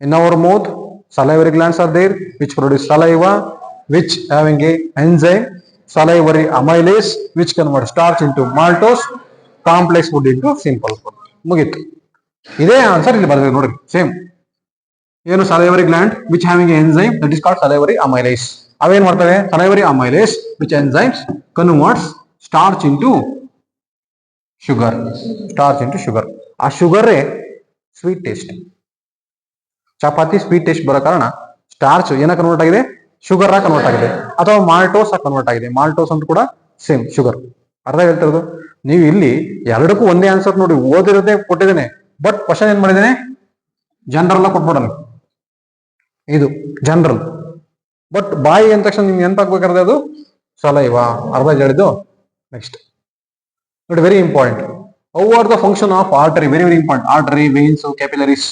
In our mouth salivary glands are there which produce saliva which having a enzyme salivary amylase which converts starch into maltose, complex food into simple food. ಮುಗಿತು. ಇದೇ answer ಇಲ್ಲಿ ಬರ್ತದೆ ನೋಡ್ರಿ. ಸೇಮ್ ಏನು salivary gland which having a enzyme that is called salivary amylase. ಅವೇನ್ ಮಾಡ್ತವೆ salivary amylase which enzymes converts starch into sugar. ಆ ಶುಗರೇ sweet taste. Chapati sweet taste ಬರೋ ಕಾರಣ ಸ್ಟಾರ್ಚ್ ಏನ ಕನ್ವರ್ಟ್ ಆಗಿದೆ ಶುಗರ್ ಕನ್ವರ್ಟ್ ಆಗಿದೆ ಅಥವಾ ಮಾಲ್ಟೋಸ್ ಕನ್ವರ್ಟ್ ಆಗಿದೆ. ಮಾಲ್ಟೋಸ್ ಅಂತ ಕೂಡ ಸೇಮ್ ಶುಗರ್. ಅರ್ಥ ಹೇಳ್ತಿರೋದು ನೀವು ಇಲ್ಲಿ ಎರಡಕ್ಕೂ ಒಂದೇ ಆನ್ಸರ್ ನೋಡಿ. ಓದಿರೋದೇ ಕೊಟ್ಟಿದ್ದೇನೆ ಬಟ್ ಕ್ವಶನ್ ಏನ್ ಮಾಡಿದ್ದೇನೆ ಜನರಲ್ ಕೊಟ್ಬಿಡೋಣ. ಇದು ಜನರಲ್ ಬಟ್ ಬಾಯಿ ಅಂದ ತಕ್ಷಣ ನಿಮ್ಗೆ ನೆನಪಾಗ್ಬೇಕಾದ್ರೆ ಅದು ಸಲೈವಾ. ಅರ್ಥ ಹೇಳಿದ್ದು. ನೆಕ್ಸ್ಟ್ ನೋಡಿ very important. How are the function of artery? Very very important. Artery, veins, capillaries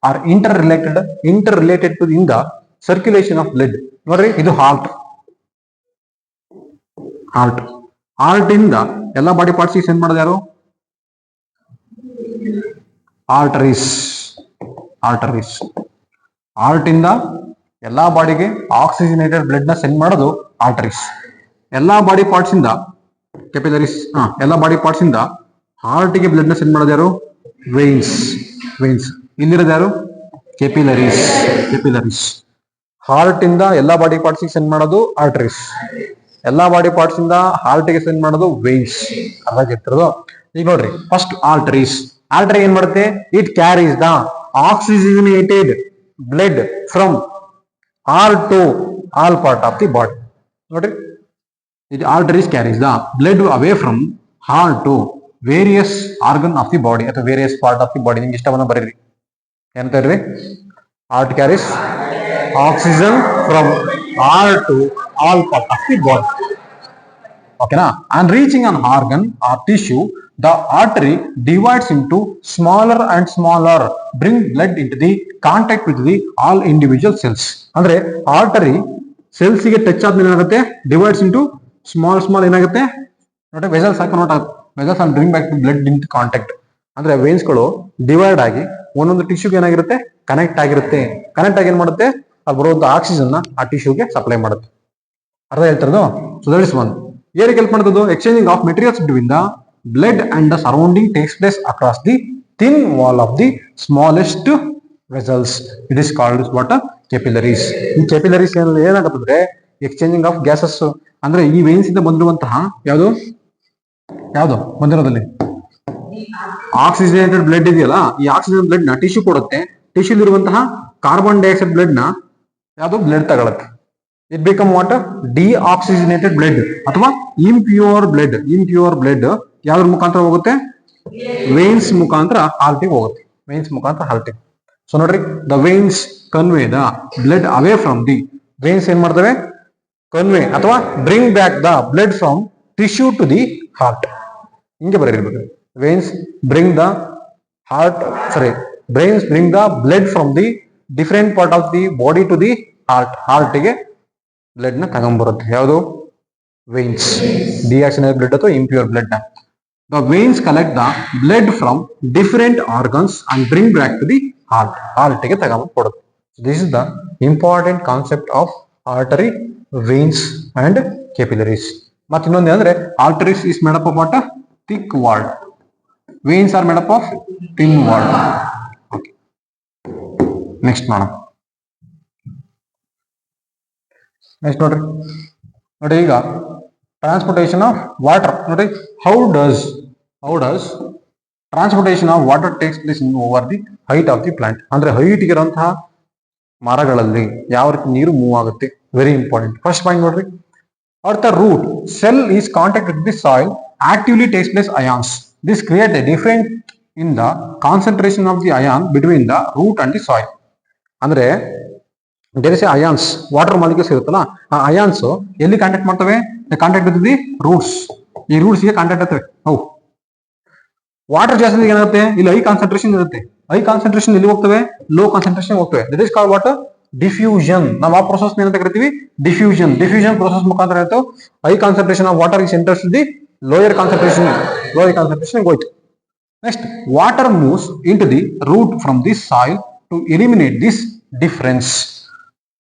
are interrelated to in the circulation of blood. ನೋಡ್ರಿ ಇದು ಹಾರ್ಟ್ ಇಂದ ಎಲ್ಲಾ ಬಾಡಿ ಪಾರ್ಟ್ಸ್ ಸೆಂಡ್ ಮಾಡೋದು ಯಾರು? ಆರ್ಟರೀಸ್. ಹಾರ್ಟ್ ಇಂದ ಎಲ್ಲಾ ಬಾಡಿಗೆ ಆಕ್ಸಿಜನೇಟೆಡ್ ಬ್ಲಡ್ ನ ಸೆಂಡ್ ಮಾಡೋದು ಆರ್ಟರೀಸ್. ಎಲ್ಲಾ ಬಾಡಿ ಪಾರ್ಟ್ಸ್ ಇಂದ ಕ್ಯಾಪಿಲರೀಸ್, ಎಲ್ಲಾ ಬಾಡಿ ಪಾರ್ಟ್ಸ್ ಇಂದ ಹಾರ್ಟ್ ಗೆ ಬ್ಲಡ್ ನ ಸೆಂಡ್ ಮಾಡೋದು ಯಾರು? ವೇನ್ಸ್. ಇಲ್ಲಿರೋದು ಯಾರು? ಕೆಪಿಲರೀಸ್. ಹಾರ್ಟ್ ಇಂದ ಎಲ್ಲಾ ಬಾಡಿ ಪಾರ್ಟ್ಸ್ ಸೆಂಡ್ ಮಾಡೋದು ಆರ್ಟರೀಸ್. ಎಲ್ಲಾ ಬಾಡಿ ಪಾರ್ಟ್ಸ್ ಇಂದ ಹಾರ್ಟ್ ಗೆ ಸೆಂಡ್ ಮಾಡೋದು ವೇನ್ಸ್. ಅದಾಗಿರ್ತಿರೋದು. ಈಗ ನೋಡ್ರಿ ಫಸ್ಟ್ ಆರ್ಟರಿ ಏನ್ ಮಾಡುತ್ತೆ? It carries the oxygenated blood from heart to all part of the body. ನೋಡ್ರಿ ಇದು arteries carries the blood away from heart to various organ of the body ಅಥವಾ various part of the body. ನಿಮ್ಗೆ ಇಷ್ಟವನ್ನ ಬರೀರಿ. ಏನಂತ ಹೇಳ್ರಿ? Heart carries oxygen from heart to all part of the body. ಓಕೆನಾ? And reaching an organ or tissue the artery divides into smaller and smaller, bring blood into the contact with the all individual cells. ಅಂದ್ರೆ artery cells ಗೆ touch ಆದ್ಮೇಲೆ ಏನಾಗುತ್ತೆ? Divides into small ಏನಾಗುತ್ತೆ ನೋಡಿ vessels convert ಆಗುತ್ತೆ. Vessels and bring back to blood in contact. ಅಂದ್ರೆ veins ಗಳು divide ಆಗಿ ಒಂದೊಂದು ಟಿಶ್ಯೂಗೆ ಏನಾಗಿರುತ್ತೆ? ಕನೆಕ್ಟ್ ಆಗಿರುತ್ತೆ. ಕನೆಕ್ಟ್ ಆಗಿ ಏನ್ ಮಾಡುತ್ತೆ? ಅಲ್ಲಿ ಬರುವಂತ ಆಕ್ಸಿಜನ್ ಆ ಟಿಶ್ಯೂಗೆ ಸಪ್ಲೈ ಮಾಡುತ್ತೆ. ಅರ್ಥ ಹೇಳ್ತಿರೋದು? So that is one. ಏನಕ್ಕೆ ಹೆಲ್ಪ್ ಮಾಡ್ತದ್ದು? Exchanging of materials between the blood and the surrounding takes place across the thin wall of the smallest vessels. It is called what? Capillaries. ಈ capillaries ಏನಾಗುತ್ತೆ? Exchanging of gases. ಅಂದ್ರೆ ಈ veins ಇಂದ ಬಂದಿರುವಂತಹ ಯಾವುದು ಬಂದಿರೋದಲ್ಲಿ oxygenated blood ಇದೆಯಲ್ಲ, ಈ oxygen blood ನ ಟಿಶ್ಯೂ ಕೊಡುತ್ತೆ. ಟಿಶ್ಯೂ ಇರುವಂತಹ ಕಾರ್ಬನ್ ಡೈಆಕ್ಸೈಡ್ ಬ್ಲಡ್ ನ ಯಾವುದು ಬ್ಲಡ್ ತಗೊಳುತ್ತೆ. It become what deoxygenated blood ಅಥವಾ ಇಂಪ್ಯೂರ್ ಬ್ಲಡ್. ಇಂಪ್ಯೂರ್ ಬ್ಲಡ್ ಯಾವ್ದ್ರ ಮುಖಾಂತರ ಹೋಗುತ್ತೆ? ವೇನ್ಸ್ ಮುಖಾಂತರ ಹಾರ್ಟಿಗೆ ಹೋಗುತ್ತೆ. ವೇನ್ಸ್ ಮುಖಾಂತರ ಹಾರ್ಟಿಗೆ. ಸೊ ನೋಡ್ರಿ, the veins convey the blood away from the. Veins ಏನ್ ಮಾಡ್ತವೆ? ಕನ್ವೆ ಅಥವಾ bring back the blood from tissue to the heart. ಹಿಂಗೆ ಬರೀರ್ಬೇಕು. Veins bring the heart, sorry, brains bring the blood from the different part of the body to the heart. ಹಾರ್ಟಿಗೆ blood ನ ತಗೊಂಡ್ಬರುತ್ತೆ. ಯಾವುದು? Veins. Deoxygenated blood ಅಥವಾ impure blood ನ. The veins collect the blood from different organs and bring back to the heart. ಹಾರ್ಟಿಗೆ ತಗೊಂಡು ಕೊಡುತ್ತೆ. This is the important concept of artery, veins and capillaries. ಮತ್ತೆ ಇನ್ನೊಂದು ಅಂದ್ರೆ arteries is made up of what? Thick wall. Veins are made up of thin wall. Next ಮಾಡೋಣ. Next ನೋಡ್ರಿ, ನೋಡಿ ಈಗ ಟ್ರಾನ್ಸ್ಪೋರ್ಟೇಷನ್ ಆಫ್ ವಾಟರ್. ನೋಡಿ, how does transportation of water takes place in over the height of the plant. ಅಂದ್ರೆ height ಇರುವಂತಹ ಮರಗಳಲ್ಲಿ ಯಾವ ರೀತಿ ನೀರು ಮೂವ್ ಆಗುತ್ತೆ? Very important. ಫಸ್ಟ್ ಪಾಯಿಂಟ್ ನೋಡ್ರಿ, at the root cell is contact with the soil actively takes place ions. This create a difference in the concentration of the ion between the root and the soil. ಅಂದ್ರೆ there is ions, water molecules ಇರುತ್ತಲ್ಲ, ಆ ions ಎಲ್ಲಿ contact ಮಾಡ್ತವೆ? Contact with the roots. ಈ roots ಗೆ contact ಆಗ್ತವೆ. How water ಜಾಸ್ತಿ ಏನಾಗುತ್ತೆ? ಇಲ್ಲಿ ಹೈ ಕಾನ್ಸಂಟ್ರೇಷನ್ ಇರುತ್ತೆ. ಹೈ ಕಾನ್ಸಂಟ್ರೇಷನ್ ಎಲ್ಲಿ ಹೋಗ್ತವೆ? ಲೋ ಕಾನ್ಸಂಟ್ರೇಷನ್ ಹೋಗ್ತವೆ. That is called what? Diffusion. ನಾವು ಆ ಪ್ರೊಸೆಸ್ ಏನಂತ ಕರಿತೀವಿ? ಡಿಫ್ಯೂಷನ್. ಡಿಫ್ಯೂಷನ್ ಪ್ರೊಸೆಸ್ ಮುಖಾಂತರ ಆಯ್ತು high concentration of water is enters the lower concentration ಹೋಯ್ತು. Next, water moves into the root from the soil to eliminate this difference.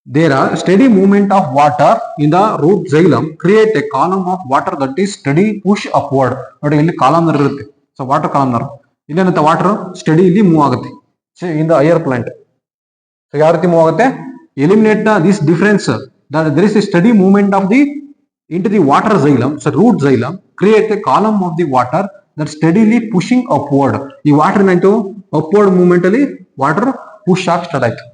There are steady movement of water in the root xylem create a column of water that is steady push upward. ನೋಡಿ, ಇಲ್ಲಿ columnar ಇರುತ್ತೆ. So water columnar ಇಲ್ಲೇನಂತ water steady ಇಲ್ಲಿ move ಆಗುತ್ತೆ in the higher plant. So ಯಾವ ರೀತಿ move ಆಗುತ್ತೆ? Eliminate this difference. There is a steady movement of the into the water xylem, so root xylem create a column of the water that steadily pushing upward. ಈ water ಏನಾಯ್ತು? Upward movement ಅಲ್ಲಿ water push ಆಗಿ start ಆಯ್ತು.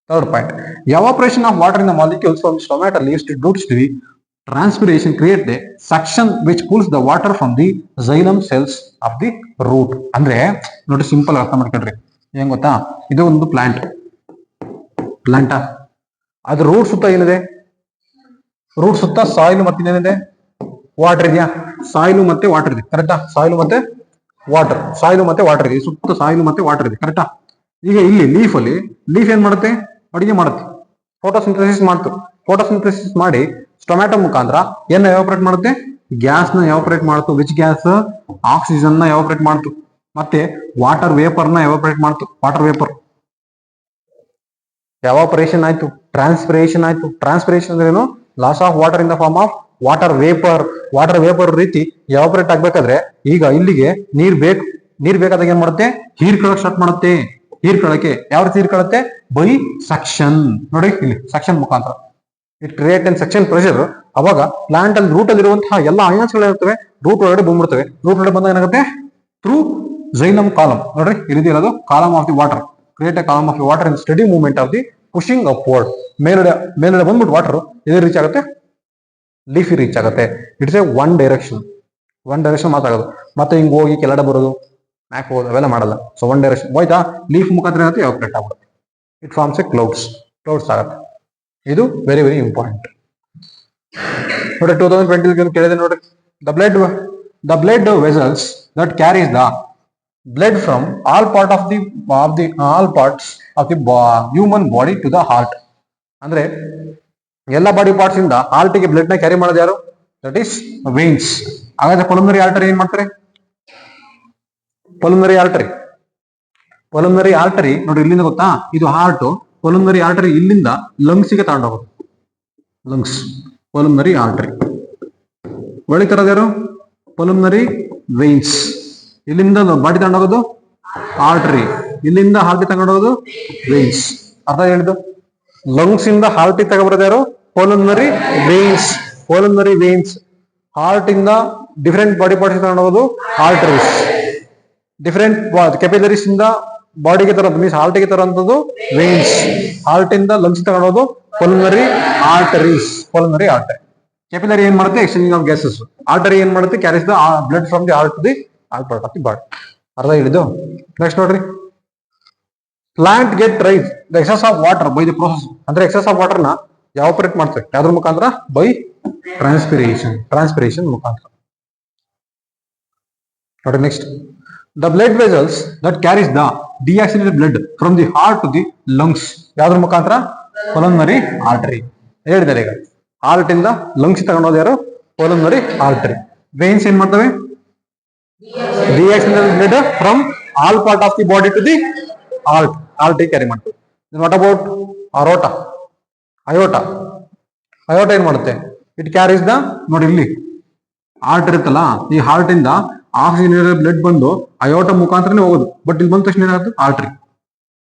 Third point, evaporation of water in the molecules from stomata leaves to roots to transpiration create a suction which pulls the water from the xylem cells of the root. ಅಂದ್ರೆ ನೋಡಿ, simple ಅರ್ಥ ಮಾಡ್ಕೊಳ್ರಿ. ಏನ್ ಗೊತ್ತಾ? ಇದು ಒಂದು plant ಅದ್ರ root ಸುತ್ತ ಏನಿದೆ? ರೂಟ್ ಸುತ್ತ ಸಾಯಿಲ್ ಮತ್ತೆ ಏನಿದೆ? ವಾಟರ್ ಇದೆಯಾ? ಸಾಯಿಲು ಮತ್ತೆ ವಾಟರ್ ಇದೆ, ಕರೆಕ್ಟಾ? ಸಾಯಿಲು ಮತ್ತೆ ವಾಟರ್ ಇದೆ. ಸುತ್ತ ಸಾಯಿಲು ಮತ್ತೆ ವಾಟರ್ ಇದೆ, ಕರೆಕ್ಟಾ? ಈಗ ಇಲ್ಲಿ ಲೀಫ್ ಏನ್ ಮಾಡುತ್ತೆ? ಅಡಿಗೆ ಮಾಡುತ್ತೆ, ಫೋಟೋಸಿಂಥಸಿಸ್ ಮಾಡ್ತು. ಫೋಟೋಸಿಂಥಸಿಸ್ ಮಾಡಿ ಟೊಮ್ಯಾಟೊ ಮುಖಾಂತರ ಏನ ಎವಾಪರೇಟ್ ಮಾಡುತ್ತೆ? ಗ್ಯಾಸ್ ನ ಎವಾಪರೇಟ್ ಮಾಡ್ತು. Which gas? ಆಕ್ಸಿಜನ್ ನ ಎವಾಪರೇಟ್ ಮಾಡ್ತು. ಮತ್ತೆ ವಾಟರ್ ವೇಪರ್ ನ ಎವಾಪರೇಟ್ ಮಾಡ್ತು. ವಾಟರ್ ವೇಪರ್ ಎವಾಪರೇಷನ್ ಆಯ್ತು, ಟ್ರಾನ್ಸ್ಪಿರೇಷನ್ ಆಯ್ತು. ಟ್ರಾನ್ಸ್ಪಿರೇಷನ್ ಅಂದ್ರೆ ಏನು? Loss of water in the form of water vapour. Water vapour ರೀತಿ ಎವಾಪರೇಟ್ ಆಗ್ಬೇಕಾದ್ರೆ ಈಗ ಇಲ್ಲಿಗೆ ನೀರ್ ಬೇಕಾದಾಗ ಏನ್ ಮಾಡುತ್ತೆ? ಹೀರ್ಕೊಳ್ಳಕ್ ಸ್ಟಾರ್ಟ್ ಮಾಡುತ್ತೆ. ಹೀರ್ಕೊಳ್ಳಕ್ಕೆ ಯಾವ ರೀತಿ ಹೀರ್ಕೊಳ್ಳುತ್ತೆ? By suction. ನೋಡಿ, ಇಲ್ಲಿ ಸಕ್ಷನ್ ಮುಖಾಂತರ it create and suction pressure. ಅವಾಗ ಪ್ಲಾಂಟ್ ಅಲ್ಲಿ ರೂಟ್ ಅಲ್ಲಿ ಇರುವಂತಹ ಎಲ್ಲ ಅಯಾನ್ಸ್ ಗಳಿರ್ತವೆ, ರೂಟ್ ಒಳಗಡೆ ಬಂದ್ಬಿಡ್ತವೆ. ರೂಟ್ ಒಳಗಡೆ ಬಂದಾಗ ಏನಾಗುತ್ತೆ? Through xylem column. ನೋಡ್ರಿ, ಈ ರೀತಿ ಇರೋದು column of the water. Create a column of water in steady movement of the pushing upward. ಮೇಲ್ಗಡೆ ಬಂದ್ಬಿಟ್ಟು ವಾಟರ್ ಎಲ್ಲಿ ರೀಚ್ ಆಗುತ್ತೆ? ಲೀಫಿ ರೀಚ್ ಆಗುತ್ತೆ. ಇಟ್ಸ್ ಎ ಒನ್ ಡೈರೆಕ್ಷನ್ ಮಾತಾಗೋದು. ಮತ್ತೆ ಹಿಂಗ್ ಹೋಗಿ ಕೆಳಗಡೆ ಬರೋದು, ಮ್ಯಾಕ್ ಹೋಗೋದು, ಅವೆಲ್ಲ ಮಾಡಲ್ಲ. ಸೊ ಒನ್ ಡೈರೆಕ್ಷನ್ ಹೋಯ್ತಾ? ಲೀಫ್ ಮುಖಾಂತರ ಏನಾಗುತ್ತೆ? ಎವಾಪರೇಟ್ ಆಗ್ಬಿಡುತ್ತೆ. ಇಟ್ ಫಾರ್ಮ್ಸ್ ಎ ಕ್ಲೌಡ್ಸ್ ಆಗುತ್ತೆ. ಇದು ವೆರಿ ವೆರಿ ಇಂಪಾರ್ಟೆಂಟ್. ನೋಡಿ, 2020 ಕೇಳಿದೆ ನೋಡ್ರಿ, the blood vessels that carries the blood from all parts of the human body to the heart. ಅಂದ್ರೆ ಎಲ್ಲ ಬಾಡಿ ಪಾರ್ಟ್ಸ್ ಇಂದ ಹಾರ್ಟ್ ಗೆ ಬ್ಲಡ್ ನ ಕ್ಯಾರಿ ಮಾಡೋದು ಯಾರು? That is veins. ಹಾಗಾದ್ರೆ ಪಲ್ಮನರಿ ಆರ್ಟರಿ ಏನ್ ಮಾಡ್ತಾರೆ? ಪಲ್ಮನರಿ ಆರ್ಟರಿ ನೋಡಿ, ಇಲ್ಲಿಂದ ಗೊತ್ತಾ? ಇದು ಹಾರ್ಟ್. ಪಲ್ಮನರಿ ಆರ್ಟರಿ ಇಲ್ಲಿಂದ ಲಂಗ್ಸ್ ಗೆ ತಗೊಂಡೋಗೋದು. Lungs pulmonary artery. ಒಳಿತರದು ಯಾರು? Pulmonary veins. ಇಲ್ಲಿಂದ ಬಾಡಿ ತಗೊಂಡೋಗೋದು ಆರ್ಟರಿ, ಇಲ್ಲಿಂದ ಹಾರ್ಟ್ ತಗೊಂಡೋಗೋದು ವೇನ್ಸ್. ಅರ್ಥ ಹೇಳಿದ್ದು? ಲಂಗ್ಸ್ ಇಂದ ಹಾರ್ಟ್ ತಗೊಬರೋದು ಯಾರು? Pulmonary veins. ಹಾರ್ಟ್ ಇಂದ ಡಿಫರೆಂಟ್ ಬಾಡಿ ಪಾರ್ಟ್ಸ್ ತಗೊಂಡೋಗೋದು ಆರ್ಟರೀಸ್. ಡಿಫರೆಂಟ್ ಕೆಪಿಲರೀಸ್ ಇಂದ ಬಾಡಿಗೆ ತರೋದು ಮೀನ್ಸ್ ಹಾರ್ಟಿಗೆ ತರೋದು ವೇನ್ಸ್, ಹಾರ್ಟ್ ಇಂದ ಲಂಗ್ಸ್ ತಗೊಳೋದು pulmonary arteries, pulmonary artery. Capillary ಏನ್ ಮಾಡುತ್ತೆ ಎಕ್ಸ್ಚೇಂಜಿಂಗ್ ಆಫ್ ಗ್ಯಾಸಸ್, ಆರ್ಟರಿ ಏನ್ ಮಾಡುತ್ತೆ carries the blood from the heart to the all part of the body. ಅರ್ಧ ಹಿಡಿದು ನೆಕ್ಸ್ಟ್ ನೋಡ್ರಿ, plant get rise the excess of water by the process. ಅಂದ್ರೆ excess of water ನ evaporate ಮಾಡ್ತಾರೆ ಯಾವ್ದ್ರ ಮುಖಾಂತರ? ಬೈ ಟ್ರಾನ್ಸ್ಪಿರೇಷನ್, ಟ್ರಾನ್ಸ್ಪಿರೇಷನ್ ಮುಖಾಂತರ. ನೋಡಿ next, the blood vessels that carries the ಡಿಆಕ್ಸಿನೇಟೆಡ್ blood from the heart to the lungs ಯಾವ್ದ್ರ ಮುಖಾಂತರ? Pulmonary artery. ಹೇಳಿದ್ದಾರೆ ಈಗ, ಹಾರ್ಟ್ ಇಂದ ಲಂಗ್ಸ್ ತಗೊಂಡೋದು ಯಾರು? Pulmonary artery. ವೇನ್ಸ್ ಏನ್ ಮಾಡ್ತವೆ? Deoxygenated blood from all part of the body to the heart, heart carry ಮಾಡ್ತವೆ. What about aorta? Aorta, aorta ಏನ್ ಮಾಡುತ್ತೆ? ಇಟ್ ಕ್ಯಾರೀಸ್ ದ, ನೋಡಿ ಇಲ್ಲಿ ಹಾರ್ಟ್ ಇರುತ್ತಲ್ಲ, ಈ ಹಾರ್ಟ್ ಇಂದ ಆಕ್ಸಿಜನ್ ಬ್ಲಡ್ ಬಂದು ಅಯೋಟ ಮುಖಾಂತರನೇ ಹೋಗೋದು. ಬಟ್ ಇಲ್ಲಿ ಬಂದ ತಕ್ಷಣ ಏನಾಗುತ್ತೆ? ಆರ್ಟ್ರಿ,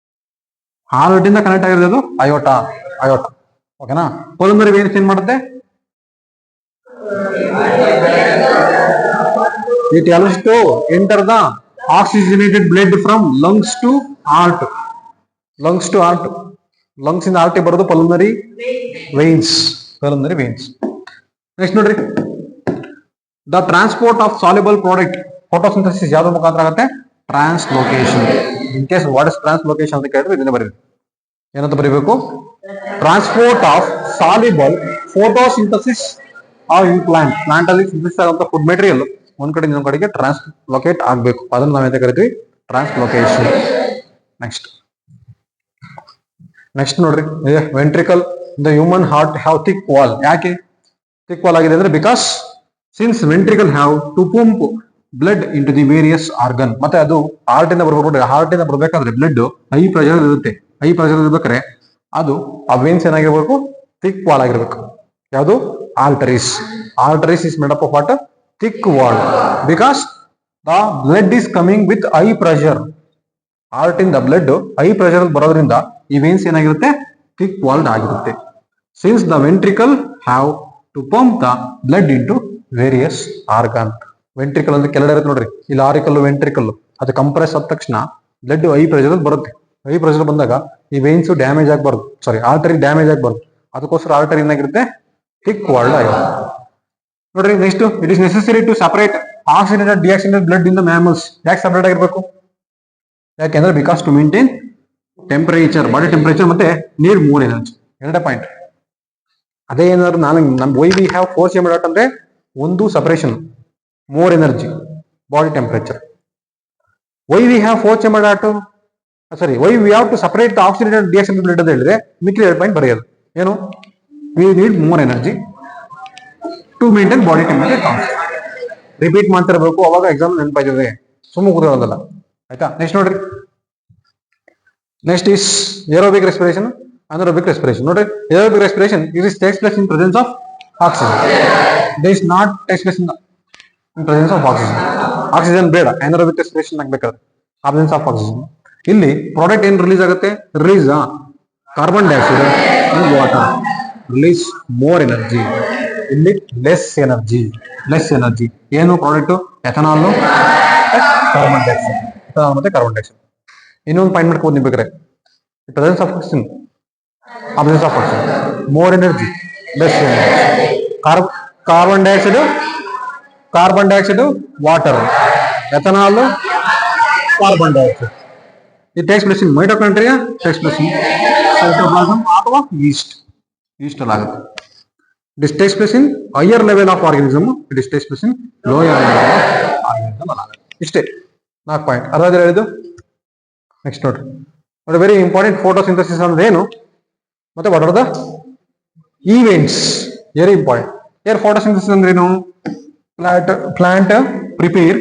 ಹಾರ್ಟ್ ಇಂದ ಕನೆಕ್ಟ್ ಆಗಿರೋದು ಅಯೋಟಾ, ಅಯೋಟ. ಓಕೆನಾ? ಪಲ್ಮನರಿ ವೇನ್ಸ್ ಏನ್ ಮಾಡುತ್ತೆ? It helps to enter the oxygenated blood from lungs to heart, lungs to heart. Lungs ಇಂದ ಹಾರ್ಟ್ ಬರೋದು pulmonary veins, pulmonary veins. Next ನೋಡ್ರಿ, the transport of soluble product photosynthesis ಯಾವ್ದ್ರ ಮುಖಾಂತರ ಆಗುತ್ತೆ? Translocation. In case what is translocation ಅಂತ ಕೇಳಿದ್ರೆ ಇದನ್ನ ಬರೀಬೇಕು. ಏನಂತ ಬರೀಬೇಕು? Transport of soluble photosynthesis in plant. Plant ಅಲ್ಲಿ ಸಿಂಥಸಿಸ್ ಆಗುವಂತ ಫುಡ್ ಮೆಟೀರಿಯಲ್ ಒಂದ್ ಕಡೆ ಇನ್ನೊಂದ್ ಕಡೆಗೆ ಟ್ರಾನ್ಸ್ಲೋಕೇಟ್ ಆಗ್ಬೇಕು, ಅದನ್ನ ನಾವೆಂತ ಕರಿತೀವಿ? ಟ್ರಾನ್ಸ್ಲೋಕೇಶನ್. ನೆಕ್ಸ್ಟ್ ನೆಕ್ಸ್ಟ್ ನೋಡ್ರಿ, ventricle the human heart have thick wall. ಯಾಕೆ ಥಿಕ್ ವಾಲ್ ಆಗಿದೆ ಅಂದ್ರೆ because since ventricle have to pump blood into the various organ. ಮತ್ತೆ ಅದು ಹಾರ್ಟ್ ಇಂದ ಬರ್ಬೇಕು, ಹಾರ್ಟ್ ಇಂದ ಬರ್ಬೇಕಾದ್ರೆ ಬ್ಲಡ್ ಹೈ ಪ್ರೆಷರ್ ಇರುತ್ತೆ. ಹೈ ಪ್ರೆಷರ್ ಇರ್ಬೇಕಾದ್ರೆ ಅದು ಆ ವೇನ್ಸ್ ಏನಾಗಿರ್ಬೇಕು? ಥಿಕ್ ವಾಲ್ ಆಗಿರ್ಬೇಕು. ಯಾವುದು? Arteries. Arteries is made up of what? Thick wall. Because the blood is coming with high pressure. Heart ಇಂದ ಬ್ಲಡ್ ಹೈ ಪ್ರೆಷರ್ ಬರೋದ್ರಿಂದ ಈ ವೇನ್ಸ್ ಏನಾಗಿರುತ್ತೆ? ಥಿಕ್ ವಾಲ್ಡ್ ಆಗಿರುತ್ತೆ. Since the ventricle have to pump the blood into various organ. Ventricle ಅಂದ್ರೆ ಕೆಳಗಡೆ ಇರುತ್ತೆ ನೋಡ್ರಿ, ಇಲ್ಲಿ ಆರಿಕಲ್ ವೆಂಟ್ರಿಕಲ್, ಅದು ಕಂಪ್ರೆಸ್ ಆದ ತಕ್ಷಣ ಬ್ಲಡ್ ಹೈ ಪ್ರೆಷರ್ ಬರುತ್ತೆ. ಹೈ ಪ್ರೆಷರ್ ಬಂದಾಗ ಈ ವೇನ್ಸ್ ಡ್ಯಾಮೇಜ್ ಆಗಬಾರ್ದು, ಸಾರಿ ಆರ್ಟರಿ ಡ್ಯಾಮೇಜ್ ಆಗಬಾರ್ದು. ಅದಕ್ಕೋಸ್ಕರ ಆರ್ಟರಿ ಏನಾಗಿರುತ್ತೆ? ಥಿಕ್ ವಾಲ್ಡ್ ಆಗಿರುತ್ತೆ. ನೋಡ್ರಿ next, it is necessary to separate oxygenated deoxygenated blood in the mammals. ಯಾಕೆ ಸಪರೇಟ್ ಆಗಿರ್ಬೇಕು? ಯಾಕೆಂದ್ರೆ because to maintain temperature, body temperature ಮತ್ತೆ ನೀರ್ ಮೂರ್ ಎನರ್ಜಿ. ಎರಡೇ ಪಾಯಿಂಟ್. ಅದೇ ಏನಾದ್ರು ನಾನು ವೈ ವಿ ಹ್ಯಾವ್ ಫೋರ್ಸ್ ಎಮಿಡಾಟ್ ಅಂದ್ರೆ ಒಂದು separation, more energy, body temperature. Why we have force ಎಮಿಡಾಟ್, sorry why we have to separate the oxygenated deoxygenated blood ಅಂತ ಹೇಳಿದ್ರೆ ಮಿಕ್ಕಿದ 2 ಪಾಯಿಂಟ್ ಬರೆಯೋದು. ಏನು? We need more energy to maintain body temperature constant. Repeat ಮಾಡ್ತಿರ್ಬೇಕು, ಅವಾಗ ಎಕ್ಸಾಮ್ ನೆನಪಾಯ್ತದೆ, ಸುಮ್ಮನೆ ಕೂತ್ಕೊಳ್ಳೋದಲ್ಲ. ಆಯ್ತಾ? ನೆಕ್ಸ್ಟ್ ನೋಡ್ರಿ, next is aerobic respiration, anaerobic respiration. Note aerobic respiration it takes place in presence of oxygen. This is not takes place in presence of oxygen. Oxygen ಬೇಡ, anaerobic respiration ಆಗಬೇಕಾದ್ರೆ absence of oxygen. ಇಲ್ಲಿ product ಏನು release ಆಗುತ್ತೆ? Release carbon dioxide and water. Release more energy, ಇಲ್ಲಿ less energy. Less energy ಏನು product? Ethanol, carbon dioxide, ethanol ಮತ್ತೆ carbon dioxide. ಇನ್ನೊಂದು point ಮಾಡ್ಕೊಂಡು ನಿಮ್ಬೇಕಾರೆ presence of oxygen, absence of oxygen, more energy, less energy. Carbon dioxide, water, ethanol, carbon dioxide. It takes place in mitochondria, takes place in cytoplasm ಅಥವಾ yeast ಅಲ್ಲಾಗುತ್ತೆ. This takes place in higher level of organism, it is takes place in lower level of organism ಅಲ್ಲಾಗುತ್ತೆ. ಇಷ್ಟೇ 4 point. ಅರ್ಧ ಹೇಳಿದ್ದು. Next ನೋಡ್ರಿ, very important photosynthesis ಅಂದ್ರೆ ಏನು ಮತ್ತೆ what are the events, very important. Air photosynthesis ಅಂದ್ರೆ ಏನು? Plant prepare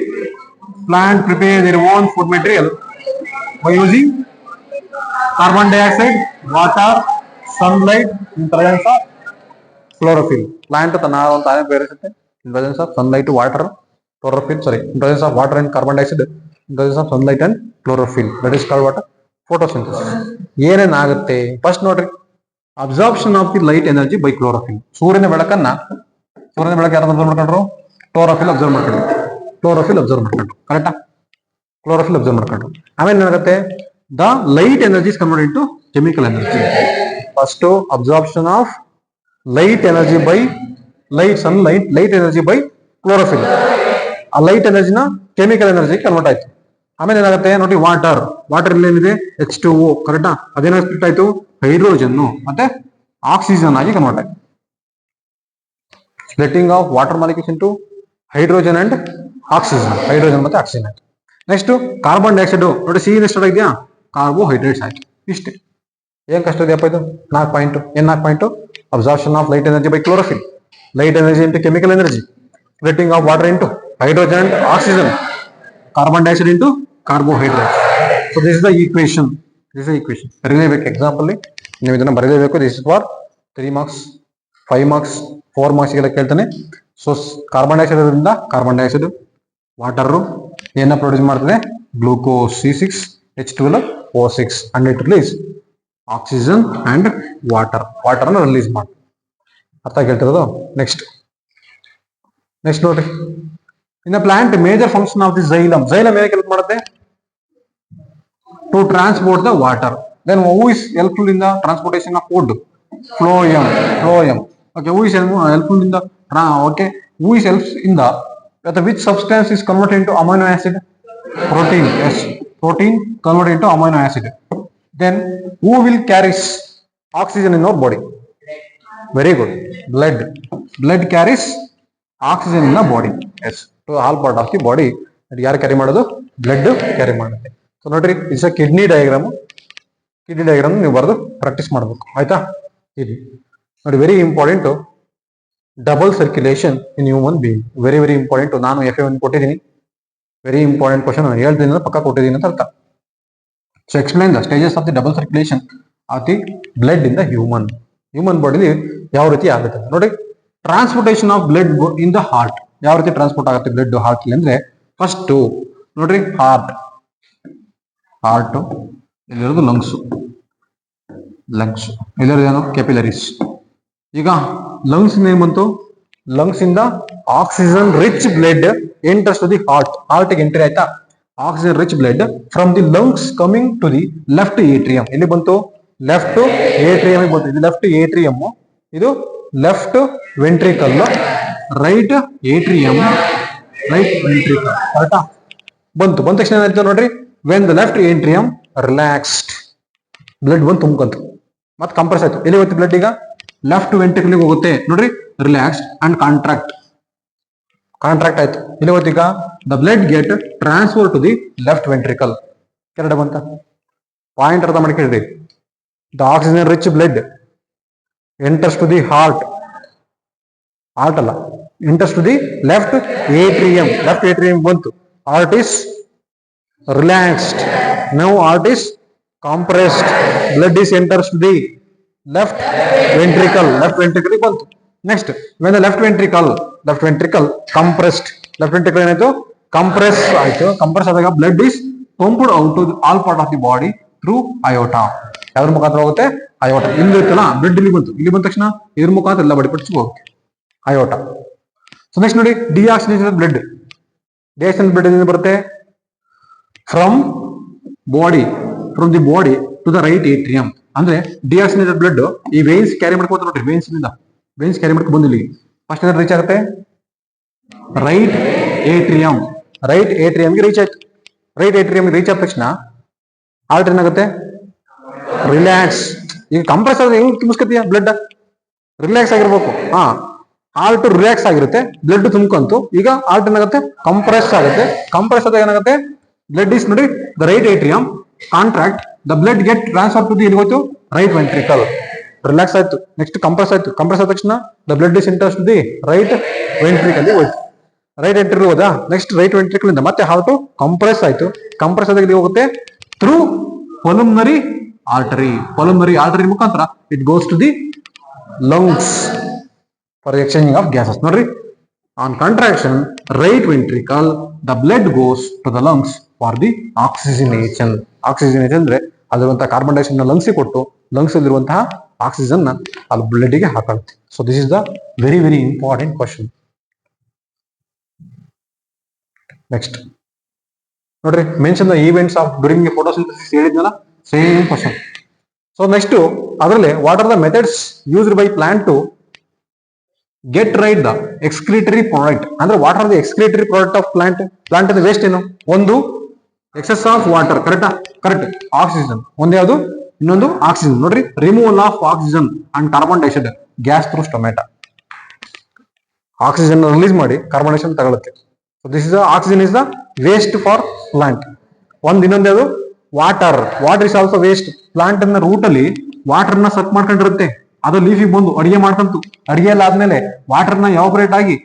their own food material by using carbon dioxide, water, sunlight in presence of chlorophyll. Plant ತಾನೇ ಬೇರಿಸುತ್ತೆ in presence of sunlight, water, chlorophyll, sorry, in presence of water and carbon dioxide, in presence of sunlight and chlorophyll. That is called what? Photosynthesis. ಏನೇನಾಗುತ್ತೆ first ನೋಡ್ರಿ, absorption of the light energy by chlorophyll. ಸೂರ್ಯನ ಬೆಳಕು ಯಾರು observe ಮಾಡ್ಕೊಂಡ್ರು? Chlorophyll observe ಮಾಡ್ಕೊಂಡ್ರು. ಕರೆಕ್ಟಾ? Chlorophyll observe ಮಾಡ್ಕೊಂಡು. ಆಮೇಲೆ ಏನಾಗುತ್ತೆ, the light energy is converted into chemical energy. First absorption of light energy by light energy by chlorophyll. ಆ ಲೈಟ್ ಎನರ್ಜಿನ ಕೆಮಿಕಲ್ ಎನರ್ಜಿ ಕನ್ವರ್ಟ್ ಆಯ್ತು. ಆಮೇಲೆ ಏನಾಗುತ್ತೆ ನೋಡಿ, ವಾಟರ್ ಏನಿದೆ H2O, ಕರೆಕ್ಟಾ? ಅದೇನಾಗ ಸ್ಪ್ಲಿಟ್ ಆಯ್ತು, ಹೈಡ್ರೋಜನ್ ಮತ್ತೆ ಆಕ್ಸಿಜನ್ ಆಗಿ ಕನ್ವರ್ಟ್ ಆಯ್ತು. Splitting of water molecules into hydrogen and oxygen, hydrogen ಮತ್ತೆ ಆಕ್ಸಿಜನ್ ಆಯ್ತು. ನೆಕ್ಸ್ಟ್ ಕಾರ್ಬನ್ ಡೈಆಕ್ಸೈಡ್ ನೋಡಿ, ಸಿ ಸ್ಟಾರ್ಟ್ ಇದೆಯಾ, ಕಾರ್ಬೋಹೈಡ್ರೇಟ್ಸ್ ಆಯ್ತು. ಇಷ್ಟೇ. ಏನ್ ಕಷ್ಟ ಇದೆಯಪ್ಪ ಇದು? 4 ಪಾಯಿಂಟ್. ಏನ್ 4 point? Absorption of light energy by chlorophyll, light energy into chemical energy, splitting of water into hydrogen and oxygen, carbon dioxide into carbohydrate. So this is the equation. ಬರೀಲೇಬೇಕು example. ನೀವು ಇದನ್ನ ಬರೀಲೇಬೇಕು. This is for 3 marks, 5 marks, 4 marks ಗೆಲ್ಲ ಕೇಳ್ತಾನೆ. So carbon dioxide ಇರೋದ್ರಿಂದ carbon dioxide, water ಏನ produce ಮಾಡ್ತದೆ, glucose C6H12O6, and it release oxygen and water ಅನ್ನು ರಿಲೀಸ್ ಮಾಡ್ತದೆ. ಅರ್ಥ ಕೇಳ್ತಿರೋದು. ನೆಕ್ಸ್ಟ್ ನೋಡ್ರಿ, in the plant major function of the xylem ಏನಕ್ಕೆ ಹೆಲ್ಪ್ ಮಾಡುತ್ತೆ? To transport the water. Then who is helpful in the transportation of food? Phloem. Okay, who is helpful in the who is helps in the which substance is converted into amino acid? Protein. Yes, protein converted into amino acid. Then who will carries oxygen in our body? Very good. Blood carries oxygen in the body. Yes, to all part of the body. ಯಾರು carry ಮಾಡೋದು? Blood carry ಮಾಡುತ್ತೆ. So ನೋಡ್ರಿ, it's a kidney diagram ನೀವು ಬರೆದು practice ಮಾಡಬೇಕು. ಆಯ್ತಾ? ಇದು ನೋಡಿ, very important. Double circulation in human being, very important. ನಾನು FA1 ಕೊಟ್ಟಿದ್ದೀನಿ. Very important question. ನಾನು ಹೇಳ್ತೀನಿ ಅಂದ್ರೆ ಪಕ್ಕ ಕೊಟ್ಟಿದ್ದೀನಿ ಅಂತ ಅರ್ಥ. So explain the stages of the double circulation of the blood in the human ಬಾಡಿಲಿ ಯಾವ ರೀತಿ ಆಗುತ್ತೆ ನೋಡಿ. Transportation of blood in the heart, ಯಾವ ರೀತಿ ಟ್ರಾನ್ಸ್ಪೋರ್ಟ್ ಆಗುತ್ತೆ ಬ್ಲಡ್ ಹಾರ್ಟ್ ಅಂದ್ರೆ, ಫಸ್ಟ್ ನೋಡ್ರಿ, ಹಾರ್ಟ್ ಇಲ್ಲಿರೋದು ಲಂಗ್ಸ್, ಇಲ್ಲಿರೋದು ಏನು? ಕೆಪಿಲರೀಸ್. ಈಗ ಲಂಗ್ಸ್ ಏನ್ ಬಂತು? ಲಂಗ್ಸ್ ಇಂದ oxygen rich blood enters to the heart ಗೆ ಎಂಟ್ರಿ ಆಯ್ತಾ? Oxygen rich blood from the lungs coming to the left atrium. ಎಲ್ಲಿ ಬಂತು? ಲೆಫ್ಟ್ ಏಟ್ರಿಯಂ ಬಂತು. ಇದು ಲೆಫ್ಟ್ ಏಟ್ರಿಯಂ, ಇದು ಲೆಫ್ಟ್ ವೆಂಟ್ರಿಕಲ್, ರೈಟ್ ಏಟ್ರಿಯಂ, ಕರೆಕ್ಟಾ? ಬಂದ ತಕ್ಷಣ ಏನಾಯ್ತು ನೋಡ್ರಿ, when the left atrium relaxed, blood ಬಂದು ತುಂಬ್ಕಂತು, ಮತ್ತೆ ಕಂಪ್ರೆಸ್ ಆಯ್ತು. ಎಲ್ಲಿ ಹೋಗುತ್ತೆ ಬ್ಲಡ್? ಈಗ ಲೆಫ್ಟ್ ವೆಂಟ್ರಿಕಲ್ ಹೋಗುತ್ತೆ ನೋಡ್ರಿ, ರಿಲ್ಯಾಕ್ಸ್ಡ್ ಅಂಡ್ ಕಾಂಟ್ರಾಕ್ಟ್ ಆಯ್ತು. ಇಲ್ಲಿ ಹೋಗುತ್ತೆ ಈಗ the blood get transfer to the left ventricle. ಕೆರಡ ಬಂತ ಪಾಯಿಂಟ್ ಅರ್ಥ ಮಾಡ್ಕೊಳ್ರಿ. The oxygen rich blood enters to the heart ಅಲ್ಲ, enters to the left atrium ಬಂತು. Heart is relaxed, now heart is compressed, blood is enters to the left ventricle ಬಂತು. Next, when the left ventricle compressed, ಏನಾಯ್ತು? Compress ಆಯ್ತು. Compress ಆದಾಗ blood is pumped out to all part of the body through ಅಯೋಟಾ. ಯಾವ್ದ್ರ ಮುಖಾಂತರ ಹೋಗುತ್ತೆ? ಅಯೋಟಾ. ಇಲ್ಲಿ ಇರುತ್ತಲ್ಲ blood, ಇಲ್ಲಿ ಬಂದ ತಕ್ಷಣ ಇದ್ರ ಮುಖಾಂತರ ಎಲ್ಲ ಬಾಡಿ ಪಡಿಸಿ ಹೋಗುತ್ತೆ, ಅಯೋಟಾ. ಸೊ ನೆಕ್ಸ್ಟ್ ನೋಡಿ, ಡಿಆಕ್ಸಿಜನೇಟೆಡ್ ಬ್ಲಡ್ ಎಲ್ಲಿಂದ ಬರುತ್ತೆ? From the body to the right atrium. ಅಂದ್ರೆ ಡಿಆಕ್ಸಿಜನೇಟೆಡ್ ಬ್ಲಡ್ ಈ ವೇನ್ಸ್ ಕ್ಯಾರಿ ಮಾಡ್ಕೊತ ನೋಡ್ರಿ, ವೇನ್ಸ್ ಕ್ಯಾರಿ ಮಾಡ್ಕೊಂಡು ಬಂದಿಲ್ಲ. ಫಸ್ಟ್ ರೀಚ್ ಆಗುತ್ತೆ ರೈಟ್ ಏಟ್ರಿಯಂಗೆ ರೀಚ್ ಆಯ್ತು. ರೈಟ್ ಏಟ್ರಿಯಂಗೆ ರೀಚ್ ಆದ ತಕ್ಷಣ ಹಾರ್ಟ್ ಏನಾಗುತ್ತೆ? ರಿಲ್ಯಾಕ್ಸ್. ಈಗ ಕಂಪ್ರೆಸ್ ಆದ್ರೆ ಹೆಂಗ್ ತುಂಬಿಸ್ಕತೀಯ ಬ್ಲಡ್? ರಿಲ್ಯಾಕ್ಸ್ ಆಗಿರ್ಬೇಕು. ಹಾರ್ಟ್ ರಿಲ್ಯಾಕ್ಸ್ ಆಗಿರುತ್ತೆ, ಬ್ಲಡ್ ತುಂಬ್ಕೊಂತು. ಈಗ ಹಾರ್ಟ್ ಏನಾಗುತ್ತೆ? ಕಂಪ್ರೆಸ್ ಆಗುತ್ತೆ. ಕಂಪ್ರೆಸ್ ಆದಾಗ ಏನಾಗುತ್ತೆ? ಬ್ಲಡ್ ಇಸ್ ನೋಡಿ, the right atrium contract, the blood get transfer to the ಎಲ್ಲಿ ಹೋಯ್ತು? Right ventricle. ರಿಲ್ಯಾಕ್ಸ್ ಆಯ್ತು. ನೆಕ್ಸ್ಟ್ ಕಂಪ್ರೆಸ್ ಆಯ್ತು. ಕಂಪ್ರೆಸ್ ಆದ ತಕ್ಷಣ the blood is enters to the right ventricle ಹೋಯ್ತು. ರೈಟ್ ವೆಂಟ್ರಿಕಲ್ ಹೋದ. ನೆಕ್ಸ್ಟ್ ರೈಟ್ ವೆಂಟ್ರಿಕಲ್ ಇಂದ ಮತ್ತೆ ಹಾರ್ಟ್ ಕಂಪ್ರೆಸ್ ಆಯ್ತು. ಕಂಪ್ರೆಸ್ ಆದಾಗ ಇಲ್ಲಿ ಹೋಗುತ್ತೆ ಥ್ರೂ ಪಲ್ಮನರಿ ಆರ್ಟರಿ ಮುಖಾಂತರ it goes to the lungs for exchanging of gases. ನೋಡ್ರಿ, on contraction right ventricle the blood goes to the lungs for the oxygenation ಅಂದ್ರೆ ಅಲ್ಲಿರುವಂತಹ ಕಾರ್ಬನ್ ಡೈಆಕ್ಸೈಡ್ ಲಂಗ್ಸ್ ಕೊಟ್ಟು lungs ಅಲ್ಲಿರುವಂತಹ ಆಕ್ಸಿಜನ್ ಅಲ್ಲಿ ಬ್ಲಡ್ ಗೆ ಹಾಕುತ್ತೆ. So this is the very important question. Next ನೋಡ್ರಿ mention the events of during photosynthesis ಹೇಳಿದ್ನಲ್ಲ, same question. So next ಅದರಲ್ಲಿ what are the methods used by plant to get right the excretory product, ಅಂದ್ರೆ what are the excretory product of plant. Plant ಅಂದ್ರೆ waste ಏನು? ಒಂದು excess of water, correct oxygen. ಒಂದ್ ಯಾವುದು? ಇನ್ನೊಂದು oxygen. ನೋಡ್ರಿ, removal of oxygen and carbon dioxide gas through stomata. Oxygen release ಮಾಡಿ carbon dioxide ತಗೊಳುತ್ತೆ. So this is oxygen is the waste for plant. ಇನ್ನೊಂದು ಯಾವುದು? Water is also waste. Plant ಅನ್ನ root ಅಲ್ಲಿ ವಾಟರ್ ನ ಸಕ್ ಮಾಡ್ಕೊಂಡಿರುತ್ತೆ, ಅದು ಲೀಫಿಗೆ ಬಂದು ಅಡಿಗೆ ಮಾಡ್ಕೊಂತು. ಅಡಿಗೆ ಎಲ್ಲ ಆದ್ಮೇಲೆ ವಾಟರ್ ನ ಎವಾಪರೇಟ್ ಆಗಿ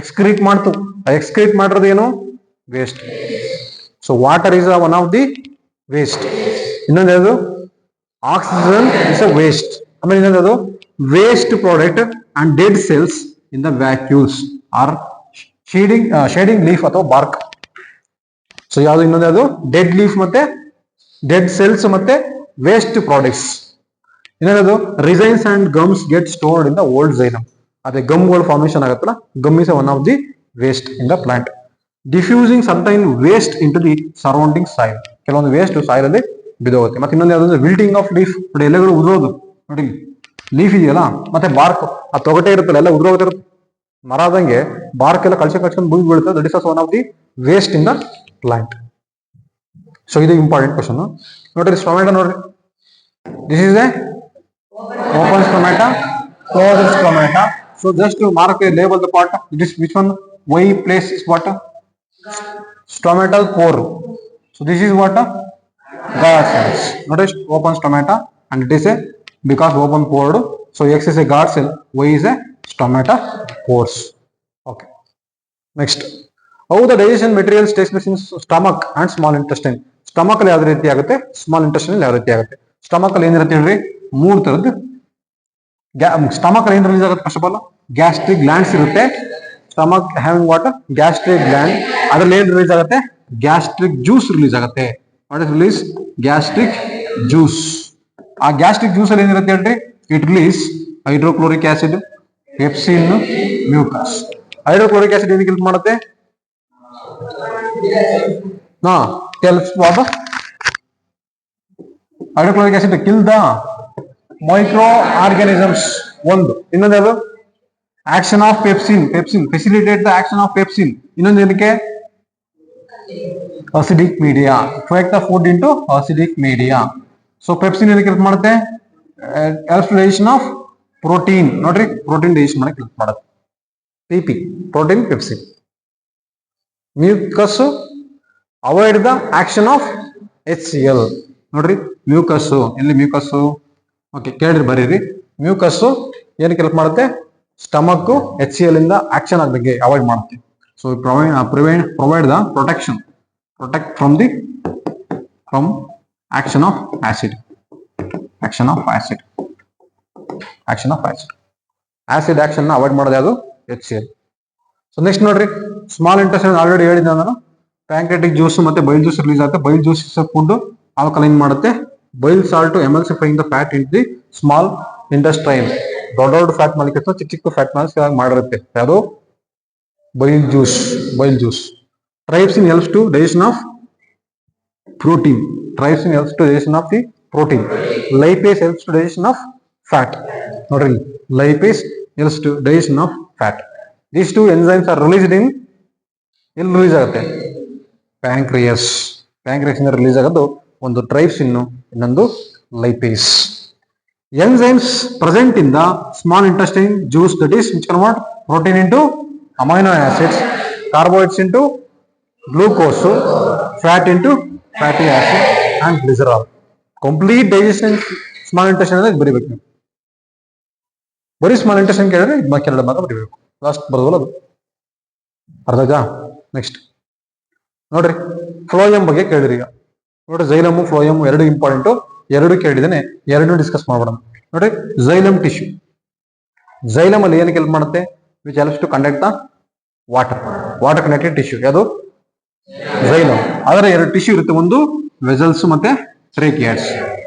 ಎಕ್ಸ್ಕ್ರೀಟ್ ಮಾಡ್ತು. ಎಕ್ಸ್ಕ್ರೀಟ್ ಮಾಡಿರೋದು ಏನು? Waste. So water is one of the waste. ಇನ್ನೊಂದು ಯಾವುದು? Oxygen is a waste. ಆಮೇಲೆ ಇನ್ನೊಂದು waste product and dead cells in the vacuoles or shedding leaf ಅಥವಾ ಬಾರ್ಕ್. ಸೊ ಯಾವುದು? ಇನ್ನೊಂದು ಯಾವುದು? ಡೆಡ್ ಲೀಫ್ ಮತ್ತೆ ಡೆಡ್ ಸೆಲ್ಸ್ ಮತ್ತೆ ವೇಸ್ಟ್ ಪ್ರಾಡಕ್ಟ್ಸ್. ಇನ್ನೊಂದು resins and gums get stored in the old xylem. ಅದೇ ಗಮ್ಗಳು ಫಾರ್ಮೇಶನ್ ಆಗುತ್ತಲ್ಲ, gum is one of the waste in the plant. Diffusing sometime waste into the surrounding soil. ಕೆಲವೊಂದು waste soil ಅಲ್ಲಿ ಬಿದೋಗುತ್ತೆ. ಮತ್ತೆ ಇನ್ನೊಂದು ಯಾವ್ದು? Wilting of leaf. ನೋಡಿ, ಎಲೆಗಳು ಉದುರೋದು. ನೋಡಿ, ಲೀಫ್ ಇದೆಯಲ್ಲ, ಮತ್ತೆ ಬಾರ್ಕ್, ಆ ತೊಗಟೆ ಇರುತ್ತಲ್ಲ, ಎಲ್ಲ ಉದುರೋಗಿರುತ್ತೆ. ಮರ ಆದಂಗೆ ಬಾರ್ಕ್ ಎಲ್ಲ ಕಳ್ಸ್ಕೊಂಡು ಭೂಮಿ ಬೀಳುತ್ತೆ. That is also one of the waste in the plant. So ಇದು ಇಂಪಾರ್ಟೆಂಟ್ ಕ್ವಶನ್. ನೋಡ್ರಿ, ಸ್ಟೊಮ್ಯಾಟೊ ನೋಡ್ರಿ, this is A open stomata, closed stomata. So just to mark a label the part, it is which one? Y place is what? Stomatal pore. So this is what? Guard cells. Notice open stomata, and it is a because open pored. So X is a guard cell, Y is a stomata pores. Okay. Next, how the digestion materials takes place in stomach and small intestine. Stomach ಅಲ್ಲಿ ಯಾವ ರೀತಿ ಆಗುತ್ತೆ, small intestine ಅಲ್ಲಿ ಯಾವ ರೀತಿ ಆಗುತ್ತೆ. Stomach ಅಲ್ಲಿ ಏನಿರುತ್ತೆ ಹೇಳ್ರಿ? ಮೂರು ತರದ್ದು. ಸ್ಟಮಕ್ ಅಲ್ಲಿ ಏನ್ ರಿಲೀಸ್ ಆಗುತ್ತೆ? First of all gastric glands ಇರುತ್ತೆ. Stomach having what? Gastric gland. ಅದ್ರಲ್ಲಿ ಏನ್ ರಿಲೀಸ್ ಆಗುತ್ತೆ? ಗ್ಯಾಸ್ಟ್ರಿಕ್ ಜ್ಯೂಸ್ ರಿಲೀಸ್ ಆಗುತ್ತೆ. What is release? Gastric juice. ಆ ಗ್ಯಾಸ್ಟ್ರಿಕ್ ಜ್ಯೂಸ್ ಅಲ್ಲಿ ಏನಿರುತ್ತೆ ಹೇಳ್ರಿ? It release hydrochloric acid, pepsin, mucus. Hydrochloric acid ಏನಕ್ಕೆ ಹೆಲ್ಪ್ ಮಾಡುತ್ತೆ? Helps what? Hydrochloric acid kill the micro organisms. ಒಂದು. ಇನ್ನೊಂದು ಯಾವುದು? Action of pepsin. Facilitate the action of pepsin. ಇನ್ನೊಂದು ಏನಕ್ಕೆ? Acidic media. Quake the food into acidic media. So pepsin ಏನಕ್ಕೆ help ಮಾಡುತ್ತೆ? Digestion of protein. ನೋಡ್ರಿ, protein digestion ಮಾಡಕ್ಕೆ help ಮಾಡುತ್ತೆ. PP, protein, pepsin. Mucus avoid the action of HCl. ನೋಡ್ರಿ, mucus ಎಲ್ಲಿ? Mucus okay, ಕೇಳಿರಿ, ಬರೀರಿ. ಮ್ಯೂಕಸ್ ಏನಕ್ಕೆ ಹೆಲ್ಪ್ ಮಾಡುತ್ತೆ? ಸ್ಟಮಕ್ HCl ಇಂದ ಆಕ್ಷನ್ ಆಗದಂಗೆ ಅವಾಯ್ಡ್ ಮಾಡುತ್ತೆ. So provide the protect from action of acid. Acid action ನ ಅವಾಯ್ಡ್ ಮಾಡೋದು ಯಾವುದು? HCl. ಸೊ ನೆಕ್ಸ್ಟ್ ನೋಡ್ರಿ, ಸ್ಮಾಲ್ ಇಂಟೆಸ್ಟೈನ್ ಆಲ್ರೆಡಿ ಹೇಳಿದ್ದೆ ನಾನು. ಪ್ಯಾಂಕ್ರೆಟಿಕ್ ಜ್ಯೂಸ್ ಮತ್ತೆ ಬೈಲ್ ಜ್ಯೂಸ್ ರಿಲೀಸ್ ಆಗುತ್ತೆ. ಬೈಲ್ ಜ್ಯೂಸ್ ಫುಡ್ ಆಲ್ಕಲೈನ್ ಮಾಡುತ್ತೆ. Bile salt emulsifying the fat in the small intestine. ದೊಡ್ಡ ಫ್ಯಾಟ್ ಮಾಲಿಕ್ಯೂಲ್ಸ್ ಚಿಕ್ಕ ಫ್ಯಾಟ್ ಮಾಲಿಕ್ಯೂಲ್ಸ್ ಮಾಡಿರುತ್ತೆ. ಯಾವುದು? Bile juice. Trypsin helps to digestion of protein. Lipase helps to digestion of fat. ನೋಡ್ರಿ, lipase helps to digestion of fat. These two enzymes are released in. ಎಲ್ಲಿ release ಆಗುತ್ತೆ? Pancreas ಇಂದ release ಆಗೋದು ಒಂದು ಟ್ರೈಪ್ಸಿನ್, ಇನ್ನೊಂದು lipase. Enzymes present in the small intestine juice, that is which convert protein into amino acids, carbohydrates into glucose, fat into fatty acid and glycerol. Complete digestion small intestine ಅಂದ್ರೆ ಬರಿಬೇಕು. ಬರೀ small intestine ಕೇಳಿದ್ರೆ ಇದು ಎರಡು ಮಾತ್ರ ಬರಿಬೇಕು. Last ಬರೋದಲ್ಲ ಅದು. ಅರ್ಧಗ. Next ನೋಡ್ರಿ, ಫ್ಲೋಯಮ್ ಬಗ್ಗೆ ಕೇಳಿರಿ. ಈಗ ನೋಡ್ರಿ, ಝೈಲಮ್ ಫ್ಲೋಯಮ್ ಎರಡು ಇಂಪಾರ್ಟೆಂಟ್. ಎರಡು ಕೇಳಿದ್ದೇನೆ, ಎರಡು ಡಿಸ್ಕಸ್ ಮಾಡೋಣ. ನೋಡ್ರಿ, ಝೈಲಮ್ ಟಿಶ್ಯೂ. ಝೈಲಮ್ ಅಲ್ಲಿ ಏನಕ್ಕೆ ಹೆಲ್ಪ್ ಮಾಡುತ್ತೆ? Which helps to conduct the water connected tissue. ಯಾವುದು? ಝೈಲಮ್. ಅದರ ಎರಡು ಟಿಶ್ಯೂ ಇರುತ್ತೆ, ಒಂದು ವೆಸಲ್ಸ್ ಮತ್ತೆ ಟ್ರೇಕಿಯಾಟ್ಸ್.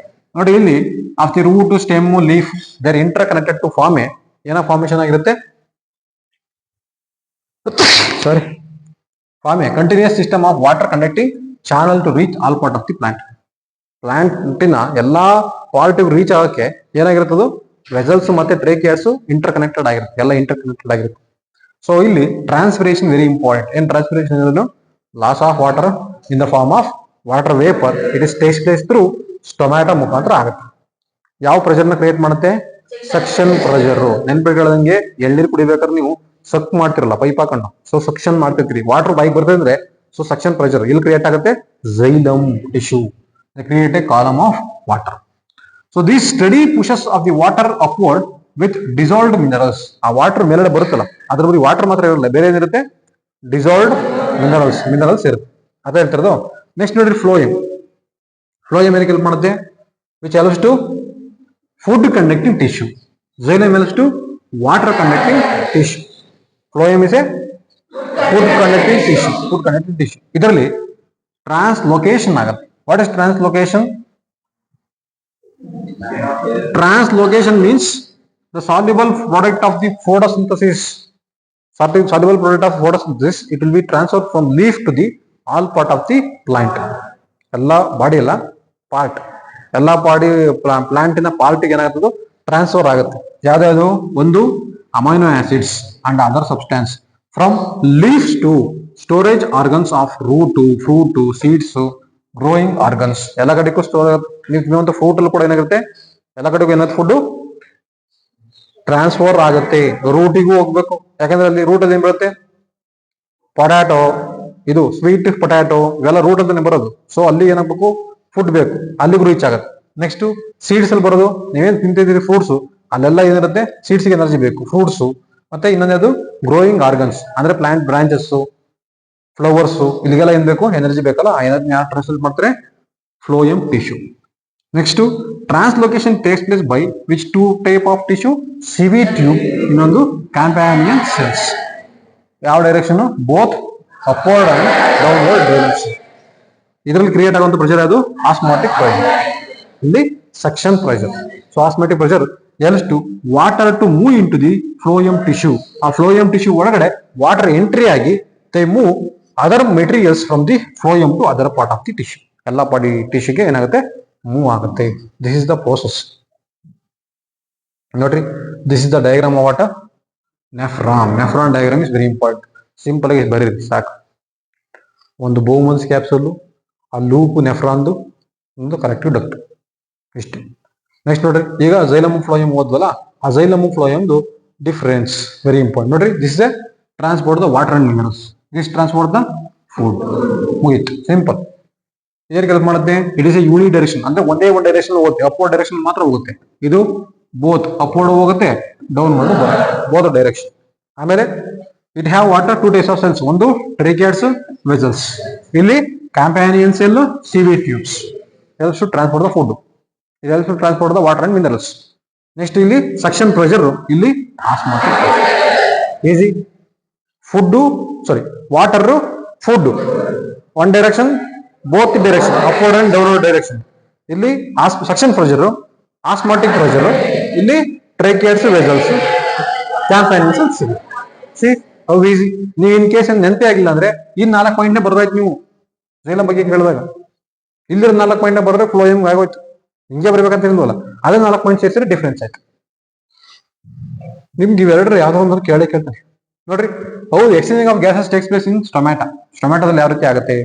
ನೋಡಿ, ಇಲ್ಲಿ of the root, stem, leaf there interconnected to form ಏನೋ ಫಾರ್ಮೇಶನ್ ಆಗಿರುತ್ತೆ. Continuous system of water conducting channel to reach all part of the plant. ಪ್ಲಾಂಟಿನ ಎಲ್ಲಾ ಪಾರ್ಟಿಗೆ ರೀಚ್ ಆಗಕ್ಕೆ ಏನಾಗಿರ್ತದೆ, ವೆಸಲ್ಸ್ ಮತ್ತೆ ಟ್ರೇಕಿಯಾಸ್ ಇಂಟರ್ ಕನೆಕ್ಟೆಡ್ ಆಗಿರುತ್ತೆ, ಎಲ್ಲ ಇಂಟರ್ ಕನೆಕ್ಟೆಡ್ ಆಗಿರುತ್ತೆ. ಸೊ ಇಲ್ಲಿ ಟ್ರಾನ್ಸ್ಪಿರೇಷನ್ ವೆರಿ ಇಂಪಾರ್ಟೆಂಟ್. ಏನ್ ಟ್ರಾನ್ಸ್ಪಿರೇಷನ್ ಇರೋದು, loss of water in the form of water vapour, it is take place through stomata ಮುಖಾಂತರ ಆಗುತ್ತೆ. ಯಾವ ಪ್ರೆಷರ್ ನ ಕ್ರಿಯೇಟ್ ಮಾಡುತ್ತೆ, ಸಕ್ಷನ್ ಪ್ರೆಷರ್. ನೆನ್ಪಿಟ್ಕೊಳ್ಳಂಗೆ ಎಳ್ನೀರು ಕುಡಿಬೇಕಾದ್ರೆ ನೀವು ಸಕ್ ಮಾಡ್ತಿರಲ್ಲ ಪೈಪ್ ಹಾಕೊಂಡು, ಸೊ ಸಕ್ಷನ್ ಮಾಡ್ತಿರ್ತೀರಿ, ವಾಟರ್ ಬೈಕ್ ಬರ್ತದೆ ಅಂದ್ರೆ ಸೊ ಸಕ್ಷನ್ ಪ್ರೆಷರ್ ಇಲ್ಲಿ ಕ್ರಿಯೇಟ್ ಆಗುತ್ತೆ. Xylem tissue create a column of water. So this study pushes of the water upward with dissolved minerals. ಆ ವಾಟರ್ ಮೇಲ್ಗಡೆ ಬರುತ್ತಲ್ಲ, ಅದ್ರ ಬರೀ ವಾಟರ್ ಮಾತ್ರ ಇರಲ್ಲ, ಬೇರೆ ಏನಿರುತ್ತೆ, ಡಿಸಾಲ್ವ್ಡ್ ಮಿನರಲ್ಸ್ ಇರುತ್ತೆ. ಅದೇ ಹೇಳ್ತಿರೋದು. ನೆಕ್ಸ್ಟ್ ನೋಡ್ರಿ ಫ್ಲೋಯಮ್. ಫ್ಲೋಯಮ್ ಏನಕ್ಕೆ ಹೆಲ್ಪ್ ಮಾಡುತ್ತೆ, which helps to food conducting tissue. Xylem helps to water conducting tissue. Phloem is a food conducting tissue. ಇದರಲ್ಲಿ ಟ್ರಾನ್ಸ್ಲೋಕೇಶನ್ ಆಗುತ್ತೆ. What is translocation? Translocation means the soluble product of the photosynthesis. Soluble product of photosynthesis, it will be transferred from leaf to the all part of the plant. ಎಲ್ಲ body ಎಲ್ಲ part, ಎಲ್ಲ body ಪ್ಲಾಂಟಿನ ಪಾರ್ಟಿಗೆ ಏನಾಗುತ್ತದೋ transfer ಆಗುತ್ತೆ. ಯಾವ್ದಾದ್ರು ಒಂದು amino acids and other substance from leaves to storage organs of root, fruit, seeds, growing organs. ಎಲ್ಲ ಕಡೆಗೂ ಸ್ಟೋರ್ ಆಗುತ್ತೆ. ಫ್ರೂಟ್ ಅಲ್ಲಿ ಕೂಡ ಏನಾಗುತ್ತೆ, ಎಲ್ಲ ಕಡೆಗೂ ಏನಾದ್ರು ಫುಡ್ ಟ್ರಾನ್ಸ್ಫರ್ ಆಗುತ್ತೆ. ರೂಟಿಗೂ ಹೋಗ್ಬೇಕು, ಯಾಕಂದ್ರೆ ಅಲ್ಲಿ ರೂಟ್ ಅಲ್ಲಿ ಏನ್ ಬರುತ್ತೆ, ಪೊಟ್ಯಾಟೊ, ಇದು ಸ್ವೀಟ್ ಪೊಟ್ಯಾಟೊ, ಇವೆಲ್ಲ ರೂಟ್ ಅಂತಾನೆ ಬರೋದು. ಸೊ ಅಲ್ಲಿ ಏನಾಗಬೇಕು, ಫುಡ್ ಬೇಕು, ಅಲ್ಲಿಗೂ ರೀಚ್ ಆಗುತ್ತೆ. ನೆಕ್ಸ್ಟ್ ಸೀಡ್ಸ್ ಅಲ್ಲಿ ಬರೋದು, ನೀವೇನ್ ತಿಂತಿದ್ದೀರಿ ಫ್ರೂಟ್ಸ್, ಅಲ್ಲೆಲ್ಲ ಏನಿರುತ್ತೆ, ಸೀಡ್ಸ್ ಗೆ ಎನರ್ಜಿ ಬೇಕು, ಫ್ರೂಟ್ಸ್. ಮತ್ತೆ ಇನ್ನೊಂದು ಗ್ರೋಯಿಂಗ್ ಆರ್ಗನ್ಸ್ ಅಂದ್ರೆ ಪ್ಲಾಂಟ್ ಬ್ರಾಂಚಸ್, ಫ್ಲವರ್ಸ್, ಇಲ್ಲಿಗೆಲ್ಲ ಏನ್ ಬೇಕು, ಎನರ್ಜಿ ಬೇಕಲ್ಲ, ಆ ಎನರ್ಜಿ ಟ್ರಾನ್ಸ್ಫರ್ ಮಾಡ್ತಾರೆ phloem tissue. Next translocation takes place by which two type of tissue, sieve tube, ಇನ್ನೊಂದು ಕ್ಯಾಂಪಾನಿಯನ್ ಸೆಲ್ಸ್. ಯಾವ direction, both upward and downward direction. ಇದರಲ್ಲಿ ಕ್ರಿಯೇಟ್ ಆಗುವಂತ ಪ್ರೆಷರ್ ಅದು ಆಸ್ಮಾಟಿಕ್ ಪ್ರೆಷರ್, ಇಲ್ಲಿ suction pressure. So osmotic pressure helps to water to move into the phloem tissue. ಆ phloem tissue ಒಳಗಡೆ water entry ಆಗಿ they move other materials from the phloem to other part of the tissue. ಎಲ್ಲ body ಟಿಶ್ಯೂಗೆ ಏನಾಗುತ್ತೆ, move ಆಗುತ್ತೆ. This is the process. ನೋಡ್ರಿ, this is the diagram of what, nephron. Nephron diagram is very important. Simple ಆಗಿ ಬರೀರಿ ಸಾಕು. ಒಂದು ಬೋಮನ್ಸ್ capsule, ಆ ಲೂಪ್ ನೆಫ್ರಾನ್ದು, ಒಂದು ಕರೆಕ್ಟಿವ್ ಡಕ್ಟ್, ಇಷ್ಟು. ನೆಕ್ಸ್ಟ್ ನೋಡ್ರಿ, ಈಗ ಝೈಲಮ್ ಫ್ಲೋಯಮ್ ಓದ್ವಲ್ಲ, ಆ ಝೈಲಮ್ ಫ್ಲೋಯಮ್ದು ಡಿಫರೆನ್ಸ್ ವೆರಿ ಇಂಪಾರ್ಟೆಂಟ್. ನೋಡ್ರಿ, this is transport the water and minerals, this transport the food. ಮುಗೀತು, ಸಿಂಪಲ್. ಏನ್ ಕೆಲಸ ಮಾಡುತ್ತೆ, ಇಟ್ ಇಸ್ ಎ ಯೂನಿ ಡೈರೆಕ್ಷನ್, ಅಂದ್ರೆ ಒಂದೇ ಒಂದು ಡೈರೆಕ್ಷನ್ ಹೋಗುತ್ತೆ, ಅಪ್ವರ್ಡ್ ಡೈರೆಕ್ಷನ್ ಮಾತ್ರ ಹೋಗುತ್ತೆ. ಇದು ಬೋತ್ ಅಪ್ವರ್ಡ್ ಹೋಗುತ್ತೆ, ಡೌನ್ ಮಾಡಿ ಬರುತ್ತೆ, ಬೋತ್ ಡೈರೆಕ್ಷನ್. ಆಮೇಲೆ it have water two types of cells, ಒಂದು ಟ್ರೇಕಿಯಾಟ್ಸ್, ವೆಸಲ್ಸ್. ಇಲ್ಲಿ companion cell, sieve tubes. helps to transport the food. It helps to transport the water and minerals. Next ಇಲ್ಲಿ suction pressure, ಇಲ್ಲಿ osmotic pressure. Easy. Food, sorry, water, food. One direction, both direction, upward and downward direction. ಇಲ್ಲಿ suction pressure, osmotic pressure, ಇಲ್ಲಿ tracheates, vessels, campanions and civi. See how easy. ನೀವು in case ನೆನಪೇ ಆಗಿಲ್ಲ ಅಂದ್ರೆ ಈ 4 point ಬರ್ದಾಯ್ತು ನೀವು xylem ಬಗ್ಗೆ ಹೇಳಿದಾಗ. ಇಲ್ಲಿ 4 ಪಾಯಿಂಟ್ ಬರೆದ್ರೆ ಫ್ಲೋಯಮ್ ಆಗೋಯ್ತು. ಹಿಂಗೆ ಬರ್ಬೇಕಂತ ಹೇಳಿದ್ವಲ್ಲ, ಅದೇ 4 ಪಾಯಿಂಟ್ ಸೇರಿಸಿದ್ರೆ ಡಿಫ್ರೆನ್ಸ್ ಆಯ್ತು. ನಿಮ್ಗೆ ಇವೆರಡರ ಯಾವ್ದೋ ಒಂದು ಕೇಳ್ತಾರೆ ನೋಡ್ರಿ. ಹೌದು, exchanging of gases takes place in stomata. ಸ್ಟೊಮ್ಯಾಟೋದಲ್ಲಿ ಯಾವ ರೀತಿ ಆಗುತ್ತೆ?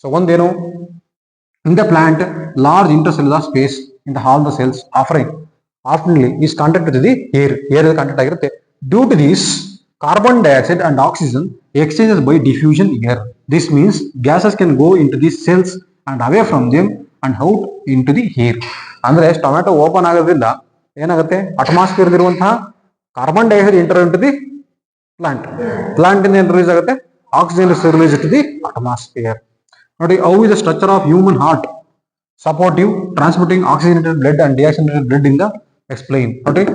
ಸೊ ಒಂದೇನು, in the plant large intercellular space in the whole the cells oftenly is contact with the air contact ಆಗಿರುತ್ತೆ. Due to this carbon dioxide and oxygen exchanges by diffusion air. This means gases can go into these cells and away from them and out into the air. ಅಂದ್ರೆ stomata open ಆಗೋದ್ರಿಂದ ಏನಾಗುತ್ತೆ, atmosphere ಇರುವಂತಹ carbon dioxide enter into the plant ಇಂದ release ಆಗುತ್ತೆ, oxygen release to the atmosphere. ನೋಡಿ, how is the structure of human heart, supportive, transmitting oxygenated blood and deoxygenated blood ಇಂದ explain. ನೋಡಿ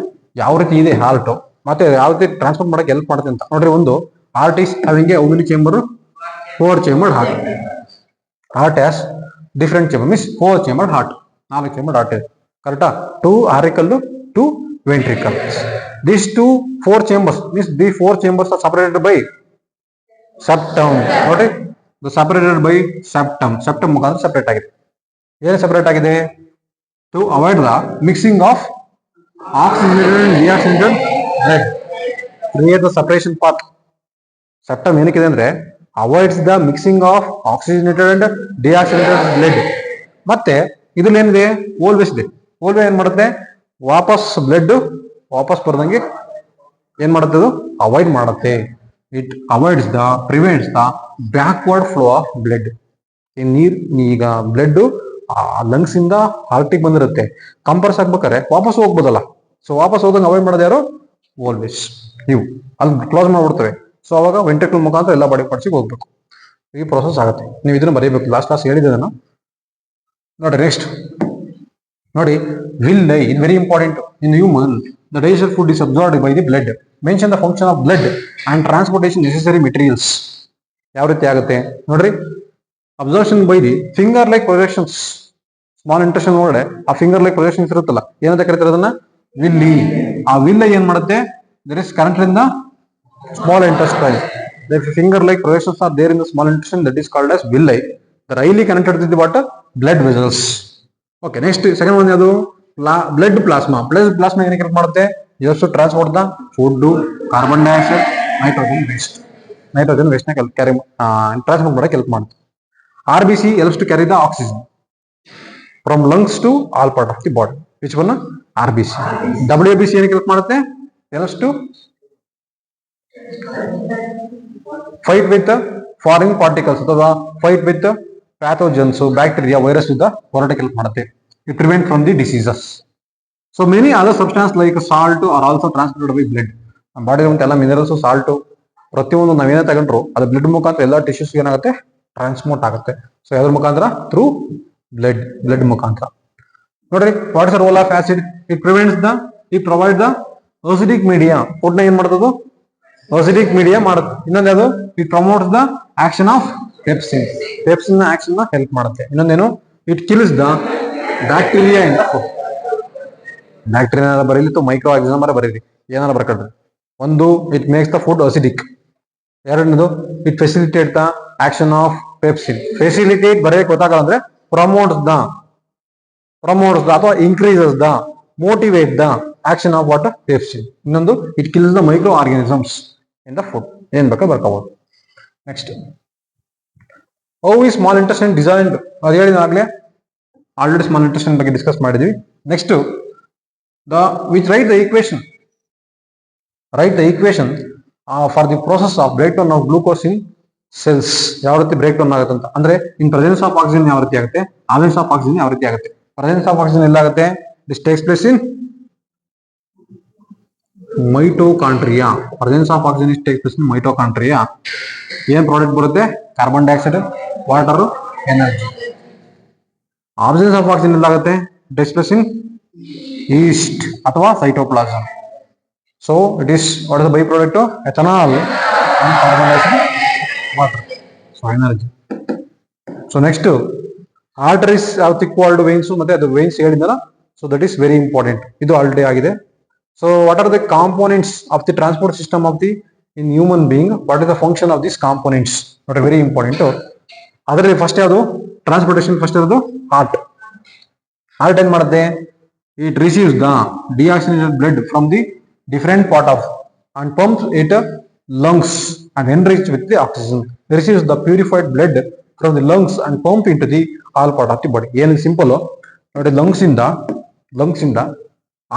ಯಾವ ರೀತಿ ಇದೆ ಹಾರ್ಟ್, ಮತ್ತೆ ಯಾವ ರೀತಿ ಟ್ರಾನ್ಸ್ಫರ್ ಮಾಡಕ್ಕೆ ಹೆಲ್ಪ್ ಮಾಡುತ್ತೆ ಅಂತ ನೋಡ್ರಿ. ಒಂದು heart is having A how many chamber, 4 chambered heart. Heart has different chamber, means 4 chambered heart, 4 chambered heart ಇದೆ, ಕರೆಕ್ಟಾ? 2 auricle, 2 ventricle. These 4 chambers means the 4 chambers are separated by septum. ನೋಡ್ರಿ, separated by septum. Septum ಮುಖಾಂತರ separate ಆಗಿದೆ. ಏನು separate ಆಗಿದೆ? To avoid the mixing of oxygenated and deoxygenated blood, create the separation path. Septum ಏನಕ್ಕಿದೆ ಅಂದ್ರೆ avoids the mixing of oxygenated and deoxygenated blood. ಮತ್ತೆ ಇದ್ರಲ್ಲಿ ಏನಿದೆ? ಓಲ್ವೇಸ್ ಇದೆ. ಓಲ್ವೇ ಏನ್ ಮಾಡುತ್ತೆ? ಬ್ಲಡ್ ವಾಪಸ್ ಬರ್ದಂಗೆ ಏನ್ ಮಾಡುತ್ತೆ? ಅದು ಅವಾಯ್ಡ್ ಮಾಡುತ್ತೆ. It avoids the prevents the backward flow of blood. ಈಗ ಬ್ಲಡ್ ಲಂಗ್ಸ್ ಇಂದ ಹಾರ್ಟಿಗೆ ಬಂದಿರುತ್ತೆ, ಕಂಪರ್ಸ್ ಆಗ್ಬೇಕಾರೆ ವಾಪಸ್ ಹೋಗ್ಬೋದಲ್ಲ. ಸೊ ವಾಪಸ್ ಹೋದಂಗೆ ಅವಾಯ್ಡ್ ಮಾಡೋದು ಯಾರು? ಓಲ್ವೇಸ್. ಇವು ಅಲ್ಲಿ ಕ್ಲೋಸ್ ಮಾಡ್ಬಿಡ್ತವೆ. ಸೊ ಅವಾಗ ವೆಂಟ್ರಿಕಲ್ ಮುಖಾಂತರ ಎಲ್ಲ ಬಾಡಿ ಪಾರ್ಟ್ಸಿಗೆ ಹೋಗ್ಬೇಕು. ಈ ಪ್ರೊಸೆಸ್ ಆಗುತ್ತೆ. ನೀವು ಇದನ್ನ ಬರೀಬೇಕು. ಲಾಸ್ಟ್ ಕ್ಲಾಸ್ ಹೇಳಿದೆ ನಾನು. ನೋಡಿ ನೆಕ್ಸ್ಟ್ ನೋಡಿ, will I is very important in human. The digested food is absorbed by the blood. Mention the function of blood and transportation necessary materials. ಯಾವ ರೀತಿ ಆಗುತ್ತೆ ನೋಡ್ರಿ. Absorption by the finger like projections. Small intestine ಒಳಗಡೆ ಆ finger like projections ಇರುತ್ತಲ್ಲ, ಏನಂತ ಕರೀತಾರೆ ಅದನ್ನ? ವಿಲ್ಲಿ. ಆ ವಿಲ್ ಐ ಏನ್ ಮಾಡುತ್ತೆ? There is current in the small intestine. The finger-like projections are there in the small intestine, that is called as villi. The highly connected with the water blood vessels. Okay, next second one ಯಾವುದು? blood plasma. Blood plasma ಏನಕ್ಕೆ help ಮಾಡುತ್ತೆ? Used to transport the food, carbon dioxide, nitrogen waste. Nitrogen waste ನ carry transport ಮಾಡಕ್ಕೆ help ಮಾಡುತ್ತೆ. RBC helps to carry the oxygen from lungs to all part of the body. Which one? RBC. WBC ಏನಕ್ಕೆ help ಮಾಡುತ್ತೆ? Helps to fight with foreign particles ಅಥವಾ fight with pathogens, bacteria, virus ಇಂದ ಹೋರಾಟಕ್ಕೆ help ಮಾಡುತ್ತೆ. It prevent from the diseases. So many other substances like salt are also transported by blood. ನಮ್ಮ body ಎಲ್ಲ minerals, salt ಪ್ರತಿಯೊಂದು ನಾವೇನೇ ತಗೊಂಡ್ರು ಅದು blood ಮುಖಾಂತರ ಎಲ್ಲ ಟಿಶ್ಯೂಸ್ ಏನಾಗುತ್ತೆ? ಟ್ರಾನ್ಸ್ಪೋರ್ಟ್ ಆಗುತ್ತೆ. ಸೊ ಯಾವ್ದ್ರ ಮುಖಾಂತರ? ಥ್ರೂ ಬ್ಲಡ್ ಮುಖಾಂತರ. ನೋಡ್ರಿ, what is the role of acid? It provide the acidic media. Food ನ ಏನ್ ಮಾಡ್ತದು? ಅಸಿಡಿಕ್ ಮೀಡಿಯಾ ಮಾಡುತ್ತೆ. ಇನ್ನೊಂದು ಯಾವುದು? It promotes the action of pepsin. Pepsin action ನ ಹೆಲ್ಪ್ ಮಾಡುತ್ತೆ. ಇನ್ನೊಂದೇನು? It kills the bacteria in the food. Bacteria ಬರೀಲಿ, ಮೈಕ್ರೋ ಆರ್ಗಾನಿಸಮ್ ಬರೀರಿ, ಏನಾರ ಬರ್ಕೊಳ್ರಿ. ಒಂದು, it makes the food acidic. ಎರಡನೇದು, it facilitate the action of pepsin. Facilitate ಬರೆಯಕ್ಕೆ ಗೊತ್ತಾಗಲ್ಲ ಅಂದ್ರೆ ಪ್ರಮೋಟ್ಸ್ ದ ಅಥವಾ increases the, motivate the action of what? Pepsin. ಇನ್ನೊಂದು, it kills the micro organisms in the food. ಏನ್ ಬೇಕಾ ಬರ್ಕೋಬಹುದು. ನೆಕ್ಸ್ಟ್, ಹೌ ಈ ಸ್ಮಾಲ್ ಇಂಟೆಸ್ಟೈನ್ ಡಿಸೈನ್ಡ್? ಅದು ಹೇಳಿದ ಆಗ್ಲೇ ಆಲ್ರೆಡಿ ಸ್ಮಾಲ್ ಇಂಟೆಸ್ಟೈನ್ ಬಗ್ಗೆ ಡಿಸ್ಕಸ್ ಮಾಡಿದ್ವಿ. Next, write the equation for the process of breakdown of glucose in cells. ಯಾವ ರೀತಿ ಬ್ರೇಕ್ ಡೌನ್ ಆಗುತ್ತೆ ಅಂತ ಅಂದ್ರೆ, ಇನ್ ಪ್ರೆಸೆನ್ಸ್ ಆಫ್ ಆಕ್ಸಿಜನ್ ಯಾವ ರೀತಿ ಆಗುತ್ತೆ, ಆಬ್ಸೆನ್ಸ್ ಆಫ್ ಆಕ್ಸಿಜನ್ ಯಾವ ರೀತಿ ಆಗುತ್ತೆ. ಪ್ರೆಸೆನ್ಸ್ ಆಫ್ ಆಕ್ಸಿಜನ್ ಎಲ್ಲಾಗುತ್ತೆ? This takes place in mitochondria. Presence of oxygen is takes place in mitochondria. ಏನ್ ಪ್ರಾಡಕ್ಟ್ ಬರುತ್ತೆ? Carbon dioxide, water, energy. Absence of oxygen ಎಲ್ಲಾಗುತ್ತೆ? ಟೇಕ್ಸ್ ಪ್ಲೇಸ್ ಇನ್ ಈಸ್ಟ್ ಅಥವಾ cytoplasm. So it is, what is the byproduct of ethanol and carbon dioxide, water. So energy. So next, arteries are thick walled veins. ಮತ್ತೆ ಅದು veins ಹೇಳಿದ್ನಲ್ಲ, so that is very important. ಇದು already ಆಗಿದೆ. So what are the components of the transport system of the in human being? What is the function of these components? What are very important. ಅದರಲ್ಲಿ first ಯಾವುದು? Transportation first ಇರೋದು heart. Heart ಏನ್ ಮಾಡುತ್ತೆ? It receives the deoxygenated blood from the different part of and pumps it lungs and enriched with the oxygen. It receives the purified blood from the lungs and pump into the all part of the body. ಏನು simple ನೋಡಿ, lungs ಇಂದ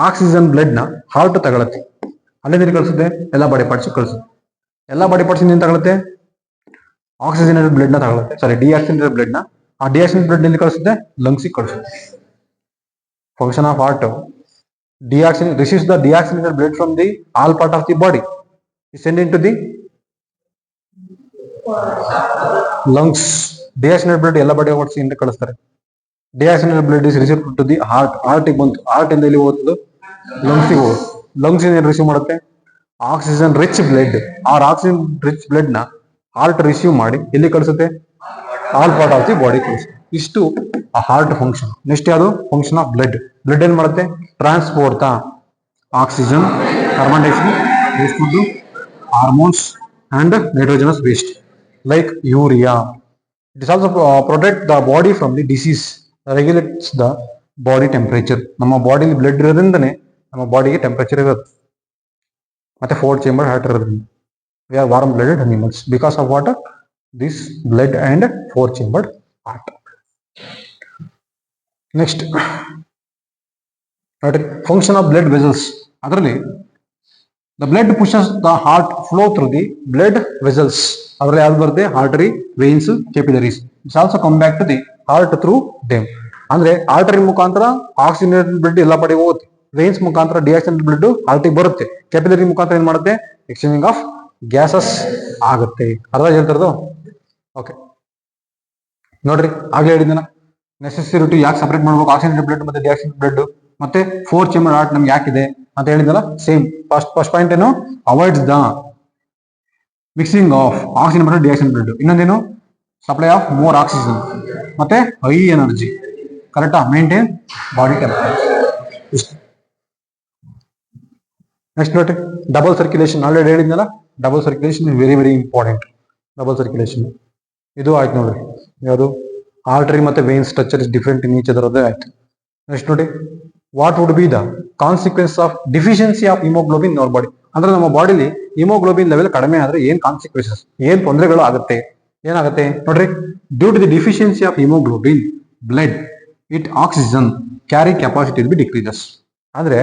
oxygen blood ನ heart ತಗೊಳುತ್ತೆ. ಅಲ್ಲಿಂದ ಕಳಿಸುತ್ತೆ ಎಲ್ಲ body parts ಕಳಿಸುತ್ತೆ. ಎಲ್ಲ body parts ಇಂದ ತಗೊಳುತ್ತೆ ಆಕ್ಸಿಜನೇಟೆಡ್ ಬ್ಲಡ್ ನ ತಗೊಳುತ್ತೆ, ಸಾರಿ ಡಿಆಕ್ಸಿಜನೇಟೆಡ್ ಬ್ಲಡ್ ನ. ಆ ಡಿಆಕ್ಸಿಜನೇಟೆಡ್ ಬ್ಲಡ್ ಎಲ್ಲಿ ಕಳಿಸುತ್ತೆ? Lungs ಕಳಿಸುತ್ತೆ. Function of heart: receives the deoxygenated blood from the all part of the body, is sent into the lungs. Deoxygenated blood ಎಲ್ಲ body parts ಇಂದ ಕಳಿಸ್ತಾರೆ. Deoxygenated blood is received to the heart. Heart ಬಂತು, heart ಇಂದ ಎಲ್ಲಿ ಹೋಗುತ್ತದೆ? Lungs ಗೆ ಹೋಗುತ್ತೆ. Lungs ಏನ್ ರಿಸೀವ್ ಮಾಡುತ್ತೆ? Oxygen rich blood. Or oxygen rich blood ನ ಹಾರ್ಟ್ ರಿಸೀವ್ ಮಾಡಿ ಎಲ್ಲಿ ಕಳಿಸುತ್ತೆ? All part of the body ಕಳಿಸುತ್ತೆ. ಇಷ್ಟು ಆ ಹಾರ್ಟ್ ಫಂಕ್ಷನ್. ನೆಕ್ಸ್ಟ್ ಯಾವುದು? Function of blood. ಬ್ಲಡ್ ಏನ್ ಮಾಡುತ್ತೆ? Transport the oxygen, carbon dioxide, waste food, hormones and nitrogenous waste like urea. It is also protect the body from the disease, regulates the body temperature. ನಮ್ಮ ಬಾಡಿಲಿ blood ಇರೋದ್ರಿಂದನೇ ನಮ್ಮ ಬಾಡಿಗೆ temperature ಇರುತ್ತೆ. ಮತ್ತೆ 4 chamber heart ಇರೋದ್ರಿಂದ we are warm blooded animals because of what? This blood and 4 chambered heart. Next, function of blood vessels. ಅದರಲ್ಲಿ the blood pushes the heart flow through the blood vessels. ಅದರಲ್ಲಿ ಯಾವ್ದು ಬರುತ್ತೆ? Artery, veins, capillaries. It's also come back to the heart through them. ಅಂದ್ರೆ artery ಮುಖಾಂತರ oxygenated blood ಎಲ್ಲ ಕಡೆ ಹೋಗುತ್ತೆ, veins ಮುಖಾಂತರ ಡಿಆಕ್ಸಿಜನೇಟೆಡ್ ಬ್ಲಡ್ ಹಾರ್ಟಿಗೆ ಬರುತ್ತೆ, ಕ್ಯಾಪಿಲರಿ ಮುಖಾಂತರ ಏನ್ ಮಾಡುತ್ತೆ? ಎಕ್ಸ್ಚೇಂಜಿಂಗ್ ಆಫ್ ಗ್ಯಾಸಸ್ ಆಗುತ್ತೆ. ಅರ್ಥ ಹೇಳ್ತಿರೋದು? ಓಕೆ, ನೋಡ್ರಿ ಆಗ್ಲೇ ಹೇಳಿದ್ದೀನ ನೆಸೆಸಿಟಿ ಯಾಕೆ ಸಪರೇಟ್ ಮಾಡ್ಬೇಕು ಆಕ್ಸಿಜನೇಟೆಡ್ ಬ್ಲಡ್ ಮತ್ತೆ ಡಿಆಕ್ಸಿಜನೇಟೆಡ್ ಬ್ಲಡ್ ಮತ್ತೆ 4 ಚೇಂಬರ್ ಹಾರ್ಟ್ ನಮ್ಗೆ ಯಾಕಿದೆ ಅಂತ ಹೇಳಿದ್ನಲ್ಲ. ಸೇಮ್ ಫಸ್ಟ್ ಪಾಯಿಂಟ್ ಏನು? Avoids the mixing of oxygen ಮತ್ತು ಡಿಆಕ್ಸಿಜನ್ ಬ್ಲಡ್. ಇನ್ನೊಂದೇನು? ಸಪ್ಲೈ ಆಫ್ ಮೋರ್ ಆಕ್ಸಿಜನ್ ಮತ್ತೆ ಹೈ ಎನರ್ಜಿ. ಕರೆಕ್ಟಾ? Maintain body temperature. ನೆಕ್ಸ್ಟ್ ನೋಡಿ, ಡಬಲ್ ಸರ್ಕ್ಯುಲೇಷನ್. ಆಲ್ರೆಡಿ ಹೇಳಿದ್ನಲ್ಲ, double circulation is very very important. Double circulation ಇದು ಆಯ್ತು ನೋಡ್ರಿ. ಯಾವುದು? ಆರ್ಟರಿ ಮತ್ತೆ vane structure is different in each other. ಆಯ್ತು. ನೆಕ್ಸ್ಟ್ ನೋಡಿ, what would be the consequence of deficiency of haemoglobin in our body. ಅಂದ್ರೆ ನಮ್ಮ ಬಾಡಿಲಿ ಹಿಮೋಗ್ಲೋಬಿನ್ ಲೆವೆಲ್ ಕಡಿಮೆ ಆದ್ರೆ ಏನ್ ಕಾನ್ಸಿಕ್ವೆನ್ಸಸ್, ಏನ್ ತೊಂದರೆಗಳು ಆಗುತ್ತೆ? ಏನಾಗುತ್ತೆ ನೋಡ್ರಿ? Due to the deficiency of haemoglobin blood it oxygen carry capacity will be decreases. ಅಂದ್ರೆ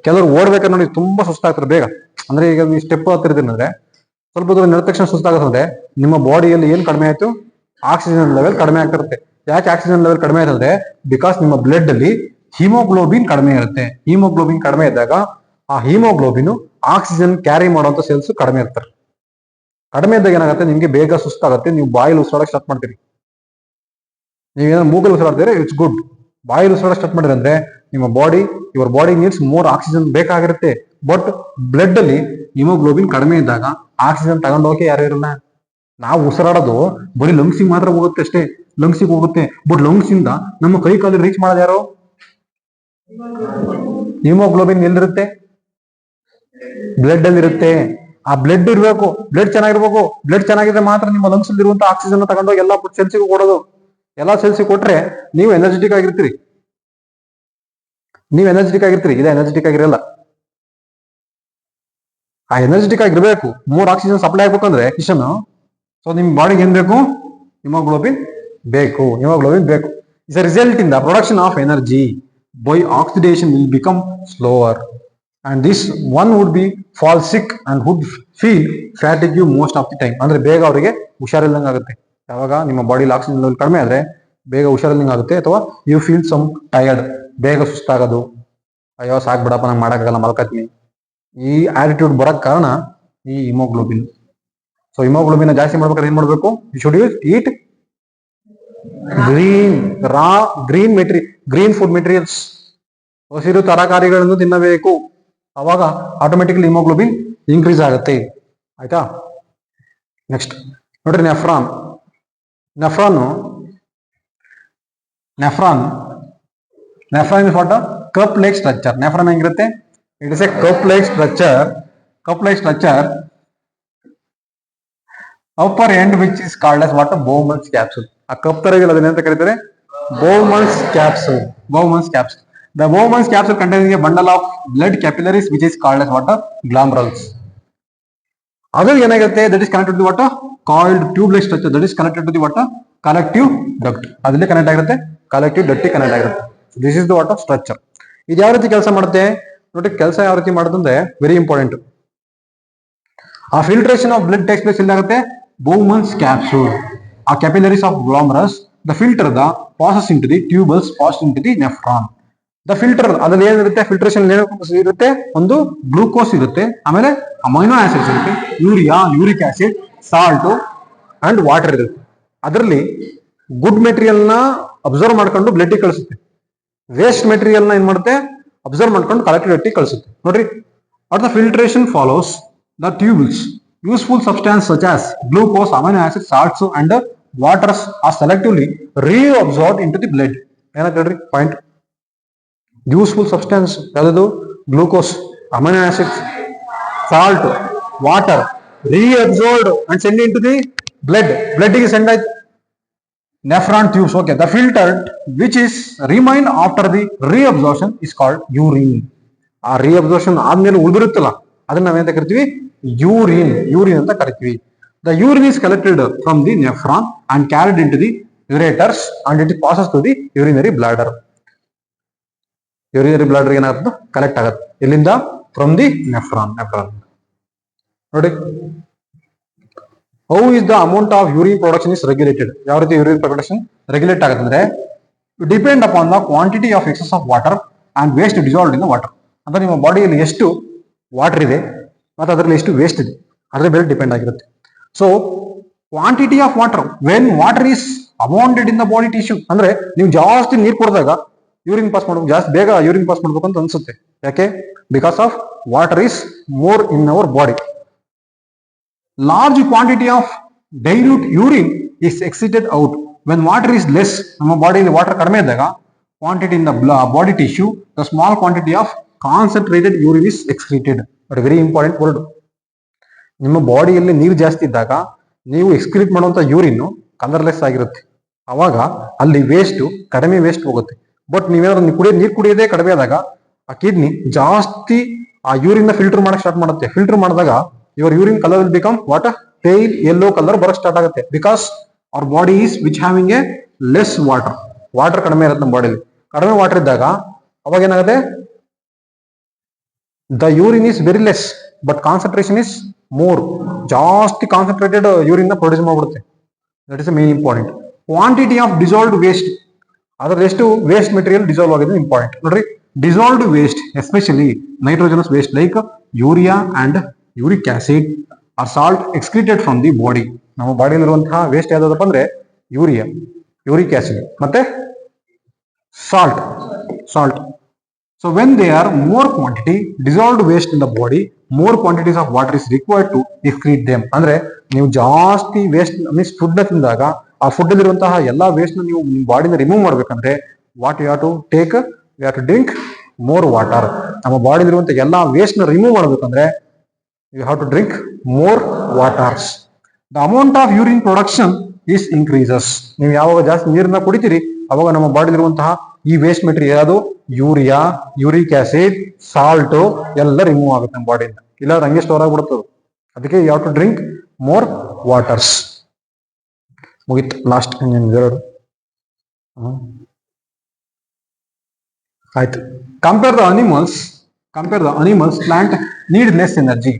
ಕೆಲವರು ಓಡ್ಬೇಕಾದ್ರೆ ನೋಡಿ ತುಂಬಾ ಸುಸ್ತಾಗ್ತಾರೆ ಬೇಗ. ಅಂದ್ರೆ ಈಗ ನೀವು ಸ್ಟೆಪ್ ಹತ್ತಿರ್ತೀನಿ ಅಂದ್ರೆ ಸ್ವಲ್ಪ ದೂರ ನಡೆದ ತಕ್ಷಣ ಸುಸ್ತಾಗುತ್ತೆ. ನಿಮ್ಮ ಬಾಡಿಯಲ್ಲಿ ಏನ್ ಕಡಿಮೆ ಆಯ್ತು? ಆಕ್ಸಿಜನ್ ಲೆವೆಲ್ ಕಡಿಮೆ ಆಗ್ತಿರುತ್ತೆ. ಯಾಕೆ ಆಕ್ಸಿಜನ್ ಲೆವೆಲ್ ಕಡಿಮೆ ಆಯ್ತಂದ್ರೆ ಬಿಕಾಸ್ ನಿಮ್ಮ ಬ್ಲಡ್ ಅಲ್ಲಿ ಹಿಮೋಗ್ಲೋಬಿನ್ ಕಡಿಮೆ ಇರುತ್ತೆ. ಹಿಮೋಗ್ಲೋಬಿನ್ ಕಡಿಮೆ ಇದ್ದಾಗ ಆ ಹಿಮೋಗ್ಲೋಬಿನ್ ಆಕ್ಸಿಜನ್ ಕ್ಯಾರಿ ಮಾಡುವಂತ ಸೆಲ್ಸ್ ಕಡಿಮೆ ಇರ್ತಾರೆ. ಕಡಿಮೆ ಇದ್ದಾಗ ಏನಾಗುತ್ತೆ? ನಿಮ್ಗೆ ಬೇಗ ಸುಸ್ತಾಗುತ್ತೆ, ನೀವು ಬಾಯಲ್ಲಿ ಉಸಿರಾಡಕ್ಕೆ ಸ್ಟಾರ್ಟ್ ಮಾಡ್ತೀರಿ. ನೀವೇನಾದ್ರು ಮೂಗಲ್ಲಿ ಉಸಿರಾಡ್ತೀರಿ, ಇಟ್ಸ್ ಗುಡ್. ಬಾಯಲ್ಲಿ ಉಸಿರಾಡಕ್ಕೆ ಸ್ಟಾರ್ಟ್ ಮಾಡಿದ್ರೆ ಅಂದ್ರೆ ನಿಮ್ಮ body, your body needs more oxygen ಬೇಕಾಗಿರುತ್ತೆ. ಬಟ್ ಬ್ಲಡ್ ಅಲ್ಲಿ ಹಿಮೋಗ್ಲೋಬಿನ್ ಕಡಿಮೆ ಇದ್ದಾಗ ಆಕ್ಸಿಜನ್ ತಗೊಂಡೋಕೆ ಯಾರು ಇರಲ್ಲ. ನಾವು ಉಸಿರಾಡೋದು ಬರೀ ಲಂಗ್ಸಿಗೆ ಮಾತ್ರ ಹೋಗುತ್ತೆ ಅಷ್ಟೇ, ಲಂಗ್ಸಿಗೆ ಹೋಗುತ್ತೆ. ಬಟ್ ಲಂಗ್ಸ್ ಇಂದ ನಮ್ಮ ಕೈ ಕಾಲು ರೀಚ್ ಮಾಡೋದು ಯಾರು? ಹಿಮೋಗ್ಲೋಬಿನ್ ಎಲ್ಲಿರುತ್ತೆ? ಬ್ಲಡ್ ಅಲ್ಲಿ ಇರುತ್ತೆ. ಆ ಬ್ಲಡ್ ಇರಬೇಕು, ಬ್ಲಡ್ ಚೆನ್ನಾಗಿರ್ಬೇಕು. ಬ್ಲಡ್ ಚೆನ್ನಾಗಿದ್ರೆ ಮಾತ್ರ ನಿಮ್ಮ ಲಂಗ್ಸ್ ಅಲ್ಲಿ ಇರುವಂತ ಆಕ್ಸಿಜನ್ ತಗೊಂಡೋಗಿ ಎಲ್ಲ ಸೆಲ್ಸಿಗೂ ಕೊಡೋದು. ಎಲ್ಲಾ ಸೆಲ್ಸಿಗೆ ಕೊಟ್ರೆ ನೀವು ಎನರ್ಜೆಟಿಕ್ ಆಗಿರ್ತೀರಿ. ನೀವು ಎನರ್ಜೆಟಿಕ್ ಆಗಿರ್ತೀರಿ, ಇದೇ ಎನರ್ಜೆಟಿಕ್ ಆಗಿರಲ್ಲ. ಆ ಎನರ್ಜೆಟಿಕ್ ಆಗಿರ್ಬೇಕು, ಮೂರ್ ಆಕ್ಸಿಜನ್ ಸಪ್ಲೈ ಆಗ್ಬೇಕಂದ್ರೆ ಕಿಶನ್. ಸೊ ನಿಮ್ ಬಾಡಿಗೆ ಏನ್ ಬೇಕು? ಹಿಮೋಗ್ಲೋಬಿನ್ ಬೇಕು. ಹಿಮೋಗ್ಲೋಬಿನ್ ಬೇಕು. Is a result in the production of energy by oxidation will become slower and this one would be fall sick and would feel fatigue most of the time. ಅಂದ್ರೆ ಬೇಗ ಅವರಿಗೆ ಹುಷಾರಿಲ್ಲಂಗೆ ಆಗುತ್ತೆ. ಯಾವಾಗ ನಿಮ್ಮ ಬಾಡಿಲಿ ಆಕ್ಸಿಜನ್ ಲೆವೆಲ್ ಕಡಿಮೆ ಆದ್ರೆ ಬೇಗ ಹುಷಾರಿಲ್ಲಂಗೆ ಆಗುತ್ತೆ. ಅಥವಾ ಯು ಫೀಲ್ ಸಮ್ ಟಯರ್ಡ್, ಬೇಗ ಸುಸ್ತಾಗೋದು. ಅಯ್ಯೋ ಸಾಕ್ಬಿಡಪ್ಪ, ನಂಗೆ ಮಾಡೋಕ್ಕಾಗಲ್ಲ, ಮಲ್ಕತ್ನಿ. ಈ ಆಟಿಟ್ಯೂಡ್ ಬರಕ್ ಕಾರಣ ಈ ಹಿಮೋಗ್ಲೋಬಿನ್. ಸೊ ಹಿಮೋಗ್ಲೋಬಿನ್ ಜಾಸ್ತಿ ಮಾಡ್ಬೇಕಾದ್ರೆ ಏನ್ ಮಾಡ್ಬೇಕು? You should use eat green food materials. ಹಸಿರು ತರಕಾರಿಗಳನ್ನು ತಿನ್ನಬೇಕು. ಅವಾಗ ಆಟೋಮೆಟಿಕಲಿ ಹಿಮೋಗ್ಲೋಬಿನ್ ಇನ್ಕ್ರೀಸ್ ಆಗುತ್ತೆ. ಆಯ್ತಾ? ನೆಕ್ಸ್ಟ್ ನೋಡ್ರಿ, nephron. Is what? Cup like structure. Nephron ಹೆಂಗಿರುತ್ತೆ? It is a cup like structure upper end which is called as what? Bowman's capsule. ಆ cup ತರ ಇದೆಯಲ್ಲ, ಅದನ್ನ ಅಂತ ಕರೀತಾರೆ Bowman's capsule. The Bowman's capsule contains a bundle of blood capillaries which is called as what? Glomerulus. ಅದು ಏನಾಗುತ್ತೆ? That is connected to what? Coiled tube-like structure. That is connected to the what? Collective duct. ಅದರಲ್ಲಿ connect ಆಗಿರುತ್ತೆ, collective duct connect ಆಗಿರುತ್ತೆ. This is the what? Structure. ಇದು ಯಾವ ರೀತಿ ಕೆಲಸ ಮಾಡುತ್ತೆ ನೋಡಿ? ಕೆಲಸ ಯಾವ ರೀತಿ ಮಾಡುತ್ತೆ ವೆರಿ ಇಂಪಾರ್ಟೆಂಟ್. ಆ filtration of blood takes place ಎಲ್ಲಿಯಾಗುತ್ತೆ? Bowman's capsule. ಆ capillaries of glomerulus, the filter the passes into the tubules, passes into the nephron. The filter ಅದ್ರಲ್ಲಿ ಏನಿರುತ್ತೆ? ಫಿಲ್ಟ್ರೇಷನ್ ಇರುತ್ತೆ, ಒಂದು ಗ್ಲೂಕೋಸ್ ಇರುತ್ತೆ, ಆಮೇಲೆ ಅಮೈನೋ ಆಸಿಡ್ಸ್ ಇರುತ್ತೆ, urea, uric acid, salt and water ಇರುತ್ತೆ. ಅದರಲ್ಲಿ ಗುಡ್ ಮೆಟೀರಿಯಲ್ ನ ಅಬ್ಸರ್ವ್ ಮಾಡ್ಕೊಂಡು ಬ್ಲಡ್ ಕಳಿಸುತ್ತೆ. ವೇಸ್ಟ್ ಮೆಟೀರಿಯಲ್ ನ ಏನ್ ಮಾಡುತ್ತೆ? ಅಬ್ಸರ್ವ್ ಮಾಡ್ಕೊಂಡು ಕಲೆಕ್ಟಿವ್ ಕಳಿಸುತ್ತೆ. ನೋಡ್ರಿ, at the filtration follows the tubes. Useful substance such as glucose, amino acid, salts and waters are selectively reabsorbed into the blood. ಏನಂತ ಹೇಳ್ರಿ ಪಾಯಿಂಟ್? ಯೂಸ್ಫುಲ್ ಸಬ್ಸ್ಟೆನ್ಸ್ ಯಾವುದು? Glucose, amino acids, salt, water, reabsorbed and send into the blood. Blood ಗೆ send ಆಯ್ತು. nephron tubes. Okay, the filtered which is remain after the reabsorption is called urine. ಆ reabsorption ಆದ್ಮೇಲೆ ಉಳಿದಿರುತ್ತಲ್ಲ ಅದನ್ನ ನಾವೇಂತ ಕರಿತೀವಿ, urine ಅಂತ ಕರಿತೀವಿ. The urine is collected from the nephron and carried into the ureters and it passes to the urinary bladder. Urinary bladder ಏನಾಗುತ್ತೆ, collect ಆಗುತ್ತೆ ಎಲ್ಲಿಂದ, from the nephron. ನೋಡಿ, how is the amount of urine production is regulated. ಯಾವ ರೀತಿ urine production regulate ಆಗುತ್ತೆ ಅಂದ್ರೆ, depend upon the quantity of excess of water and waste dissolved in the water. ಅಂದ್ರೆ ನಿಮ್ಮ ಬಾಡಿಯಲ್ಲಿ ಎಷ್ಟು ವಾಟರ್ ಇದೆ ಮತ್ತು ಅದರಲ್ಲಿ ಎಷ್ಟು ವೇಸ್ಟ್ ಇದೆ ಅದರ ಮೇಲೆ ಡಿಪೆಂಡ್ ಆಗಿರುತ್ತೆ. So quantity of water, when water is amounted in the body tissue, ಅಂದ್ರೆ ನೀವು ಜಾಸ್ತಿ ನೀರು ಕುಡಿದಾಗ ಯೂರಿನ್ ಪಾಸ್ ಮಾಡ್ಬೇಕು, ಜಾಸ್ತಿ ಬೇಗ ಯೂರಿನ್ ಪಾಸ್ ಮಾಡ್ಬೇಕು ಅಂತ ಅನ್ಸುತ್ತೆ. ಯಾಕೆ? Because of water is more in our body. Large quantity of dilute urine is excited out when water is less. ನಮ್ಮ ಬಾಡಿಯಲ್ಲಿ ವಾಟರ್ ಕಡಿಮೆ ಇದ್ದಾಗ quantity in the body tissue, the small quantity of concentrated urine is excreted. But very important word. ನಿಮ್ಮ ಬಾಡಿಯಲ್ಲಿ ನೀರು ಜಾಸ್ತಿ ಇದ್ದಾಗ ನೀವು ಎಕ್ಸ್ಕ್ರೀಟ್ ಮಾಡುವಂತ ಯೂರಿನ್ ಕಲರ್ಲೆಸ್ ಆಗಿರುತ್ತೆ. ಅವಾಗ ಅಲ್ಲಿ ವೇಸ್ಟ್ ಕಡಿಮೆ ವೇಸ್ಟ್ ಹೋಗುತ್ತೆ. ಬಟ್ ನೀವೇನಾದ್ರು ನೀರು ಕುಡಿಯೋದೇ ಕಡಿಮೆ ಆದಾಗ ಆ ಕಿಡ್ನಿ ಜಾಸ್ತಿ ಆ ಯೂರಿನ್ ಫಿಲ್ಟರ್ ಮಾಡಕ್ ಸ್ಟಾರ್ಟ್ ಮಾಡುತ್ತೆ. ಫಿಲ್ಟರ್ ಮಾಡಿದಾಗ your urine colour will become what, pale yellow colour ಬರಕ್ ಸ್ಟಾರ್ಟ್ ಆಗುತ್ತೆ. Because our body is which having a less water ಕಡಿಮೆ ಇರುತ್ತೆ ನಮ್ಮ ಬಾಡಿಲಿ. ಕಡಿಮೆ ವಾಟರ್ ಇದ್ದಾಗ ಅವಾಗ ಏನಾಗುತ್ತೆ, the urine is very less but concentration is more. ಜಾಸ್ತಿ ಕಾನ್ಸಂಟ್ರೇಟೆಡ್ ಯೂರಿನ್ ಪ್ರೊಡ್ಯೂಸ್ ಮಾಡ್ಬಿಡುತ್ತೆ. That is main important. Quantity of dissolved waste, ಅದ್ರಲ್ಲಿ ಎಷ್ಟು ವೇಸ್ಟ್ ಮೆಟೀರಿಯಲ್ ಡಿಸಾಲ್ವ್ ಆಗಿದೆ ಇಂಪಾರ್ಟೆಂಟ್. ನೋಡ್ರಿ, dissolved waste especially nitrogenous waste like urea and uric acid are salt excreted from the body. ನಮ್ಮ ಬಾಡಿಯಲ್ಲಿರುವಂತಹ waste ಯಾವ್ದಪ್ಪ ಅಂದ್ರೆ urea, uric acid ಮತ್ತೆ salt. So when they are more quantity dissolved waste in the body, more quantities of water is required to excrete them. ಅಂದ್ರೆ ನೀವು ಜಾಸ್ತಿ waste means food ತಿಂದಾಗ ಆ ಫುಡ್ ಅಲ್ಲಿರುವಂತಹ ಎಲ್ಲಾ ವೇಸ್ಟ್ ನೀವು ನಿಮ್ಮ ಬಾಡಿನ ರಿಮೂವ್ ಮಾಡ್ಬೇಕಂದ್ರೆ what you have to take, you have to drink more water. ನಮ್ಮ ಬಾಡಿಲಿರುವಂತಹ ಎಲ್ಲಾ ವೇಸ್ಟ್ ನ ರಿಮೂವ್ ಮಾಡ್ಬೇಕಂದ್ರೆ you have to drink more waters. The amount of urine production is increases. ನೀವು ಯಾವಾಗ ಜಾಸ್ತಿ ನೀರನ್ನ ಕುಡಿತೀರಿ ಅವಾಗ ನಮ್ಮ ಬಾಡಿಲಿರುವಂತಹ ಈ ವೇಸ್ಟ್ ಮೆಟೀರಿಯಲ್ ಯಾವುದು, ಯೂರಿಯಾ, ಯೂರಿಕ್ ಆಸಿಡ್, ಸಾಲ್ಟ್ ಎಲ್ಲ ರಿಮೂವ್ ಆಗುತ್ತೆ ನಮ್ಮ ಬಾಡಿಯಿಂದ. ಇಲ್ಲ ಹಂಗೆ ಸ್ಟೋರ್ ಆಗ್ಬಿಡುತ್ತದೆ. ಅದಕ್ಕೆ you have to drink more waters. ಮುಗಿತು, ಲಾಸ್ಟ್ ಎರಡು ಆಯ್ತು. Compare the animals plant need less energy.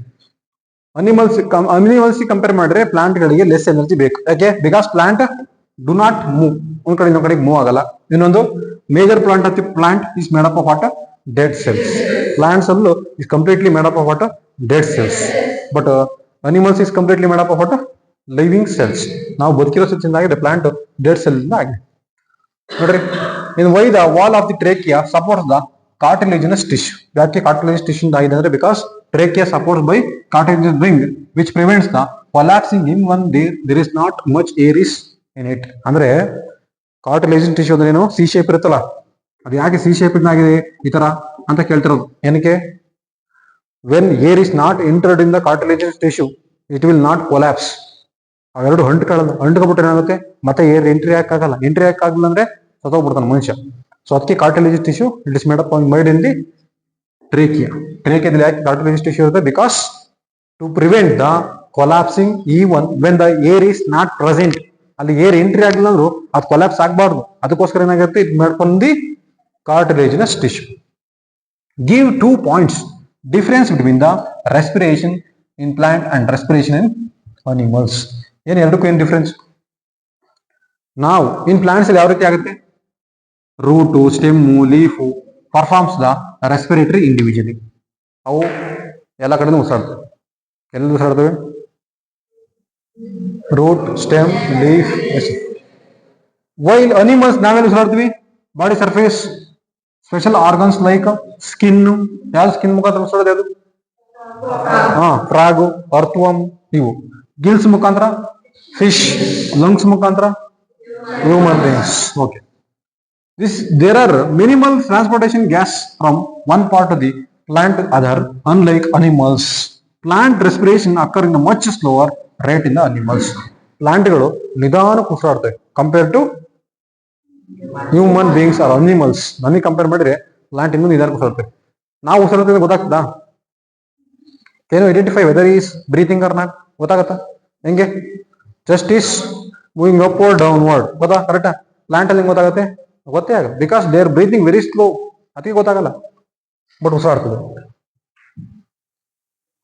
Animals compare ಮಾಡಿದ್ರೆ ಪ್ಲಾಂಟ್ ಗಳಿಗೆ ಲೆಸ್ ಎನರ್ಜಿ ಬೇಕು. ಯಾಕೆ? Because plant do not move, ಒಂದ್ ಕಡೆ ಇನ್ನೊಂದ್ ಕಡೆಗೆ ಮೂವ್ ಆಗಲ್ಲ. ಇನ್ನೊಂದು major plant is made up of what, dead cells. Plants ಅಲ್ಲೂ is completely made up of what, dead cells. But animals is completely made up of what, living cells. ನಾವು ಬದುಕಿರೋ cells ಇಂದ ಆಗಿದೆ, ಪ್ಲಾಂಟ್ ಡೆಡ್ ಸೆಲ್ ಇಂದ ಆಗಿದೆ. ನೋಡ್ರಿ, in why the wall of the trachea supports the cartilaginous tissue. ಯಾಕೆ cartilage tissue ಇಂದ ಆಗಿದೆ ಅಂದ್ರೆ because trachea supports by cartilaginous ring which prevents the collapsing in one there is not much air is in it. ಅಂದ್ರೆ cartilagin tissue ಅಂದ್ರೆ ಏನು, C shape ಇರುತ್ತಲ್ಲ, ಅದು ಯಾಕೆ ಸಿ ಶೇಪ್ ಆಗಿದೆ ಈ ತರ ಅಂತ ಕೇಳ್ತಿರೋದು. ಏನಕ್ಕೆ? When air is not entered in the cartilaginous tissue it will not collapse. ಅವೆರಡು ಅಂಟ್ಕೊಬಿಟ್ರೆ ಏನಾಗುತ್ತೆ, ಮತ್ತೆ ಏರ್ ಎಂಟ್ರಿ ಆಗಲ್ಲ. ಎಂಟ್ರಿ ಆಗಲ್ಲ ಅಂದ್ರೆ ಸತ್ತೋಗ್ಬಿಡ್ತಾನೆ ಮನುಷ್ಯ. ಸೊ ಅದಕ್ಕೆ cartilaginous tissue it is made in the ಟ್ರೇಕಿಯಾದಲ್ಲಿ ಯಾಕೆ ಕಾರ್ಟಿಲೇಜಿನಸ್ ಟಿಶ್ಯೂ ಇರುತ್ತೆ? Because to prevent the collapsing even when the air is not present. ಅಲ್ಲಿ ಏರ್ ಎಂಟ್ರಿ ಆಗಿಲ್ಲ ಅಂದ್ರೂ ಅದು ಕೊಲಾಪ್ಸ್ ಆಗಬಾರ್ದು. ಅದಕ್ಕೋಸ್ಕರ ಏನಾಗುತ್ತೆ, ಇದು ಮಾಡ್ಕೊಂಡು cartilaginous tissue. Give 2 points difference between the respiration in plant and respiration in animals. ಏನ್ ಎರಡಕ್ಕೂ ಏನ್ ಡಿಫರೆನ್ಸ್? ನಾವು ಇನ್ ಪ್ಲಾಂಟ್ಸ್ ಅಲ್ಲಿ ಯಾವ ರೀತಿ ಆಗುತ್ತೆ, root, stem, leaf performs the respiratory individually. ಅವು ಎಲ್ಲ ಕಡೆ ಉಸಿರಾಡ್ತವೆ. ಎಲ್ಲಿ ಉಸಿರಾಡ್ತವೆ? Root, stem, leaf. While animals ನಾವೆಲ್ಲ ಉಸಿರಾಡ್ತೀವಿ body surface, special organs like skin. ಯಾವ್ದು ಸ್ಕಿನ್ ಮುಖಾಂತರ ಉಸಿರಾಡೋದು? ಯಾವುದು? Frog, earthworm. ಇವು ಗಿಲ್ಸ್ ಮುಖಾಂತರ, ಫಿಶ್ ಲಂಗ್ಸ್ ಮುಖಾಂತರ, human beings. Okay, there are minimal transportation gas from one part of the plant to other. Unlike animals, plant respiration occur in a much slower rate in the animals. ಪ್ಲಾಂಟ್ಗಳು ನಿಧಾನಕ್ಕೆ ಉಸಿರಾಡ್ತವೆ compare to human beings or animals. ನನಗೆ compare ಮಾಡಿದ್ರೆ plant ಇನ್ನೂ ನಿಧಾನಕ್ಕೆ ಉಸಿರಾಡ್ತವೆ. ನಾವು ಉಸಿರಾಡ್ತೀವಿ ಗೊತ್ತಾಗ್ತದಾ? ಏನು identify whether is breathing or not? ಗೊತ್ತಾಗತ್ತಾ ಹೆಂಗೆ? Just is moving upward downward. ಗೊತ್ತಾ? ಕರೆಕ್ಟಾ? ಪ್ಲಾಂಟ್ ಅಲ್ಲಿ ಗೊತ್ತಾಗುತ್ತೆ? ಗೊತ್ತೇ ಆಗ, because they are breathing very slow. ಅದಕ್ಕೆ ಗೊತ್ತಾಗಲ್ಲ, ಬಟ್ ಉಸಿರಾಡ್ತದೆ.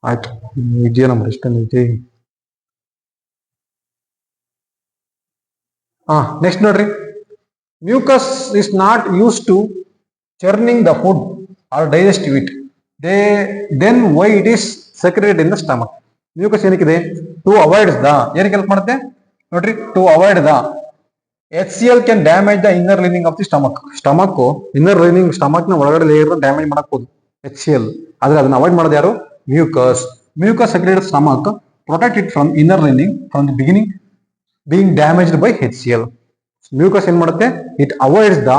ಆಯ್ತು, ಇದೆಯಾ ನಂಬರ್ ಇಷ್ಟೇ. ನೆಕ್ಸ್ಟ್ ನೋಡ್ರಿ, mucus is not use to churning the food or digestive it. Then why it is secreted in the stomach. Mucus ಏನಕ್ಕಿದೆ? ಟು ಅವಾಯ್ಡ್ ದ, ಏನಕ್ಕೆ help ಮಾಡುತ್ತೆ ನೋಡ್ರಿ? To avoid the HCl can damage the inner lining of the stomach. Inner lining, stomach ನ ಒಳಗಡೆ layer damage ಮಾಡಬಹುದು HCl. ಆದ್ರೆ ಅದನ್ನ avoid ಮಾಡೋದು ಯಾರು? Mucus. Mucus secreted stomach protect it from inner lining from the beginning being damaged by HCl. Mucus ಏನ್ ಮಾಡುತ್ತೆ? It avoids the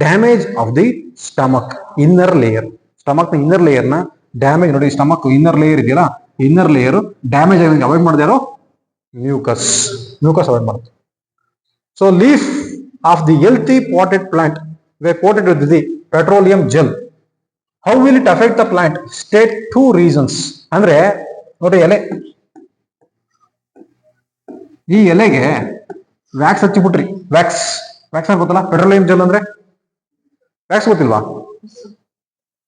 damage of the stomach inner layer. Stomach ನ inner layer ನ damage ನೋಡಿ. Stomach inner layer ಇದೆಯಲ್ಲ, inner layer damage ಆಗಿ avoid ಮಾಡಿದೆ ಯಾರು? Mucus. Avoid ಮಾಡುತ್ತೆ. So leaf of the healthy potted plant were coated with the petroleum gel. How will it affect the plant? State 2 reasons. ಅಂದ್ರೆ ನೋಡಿ, ಈ ಎಲೆಗೆ ವ್ಯಾಕ್ಸ್ ಹಚ್ಚಿಬಿಟ್ರಿ. ವ್ಯಾಕ್ಸ್ ಗೊತ್ತಲ್ಲ? ಪೆಟ್ರೋಲಿಯಂ ಜೆಲ್ ಅಂದ್ರೆ ವ್ಯಾಕ್ಸ್ ಗೊತ್ತಿಲ್ವಾ?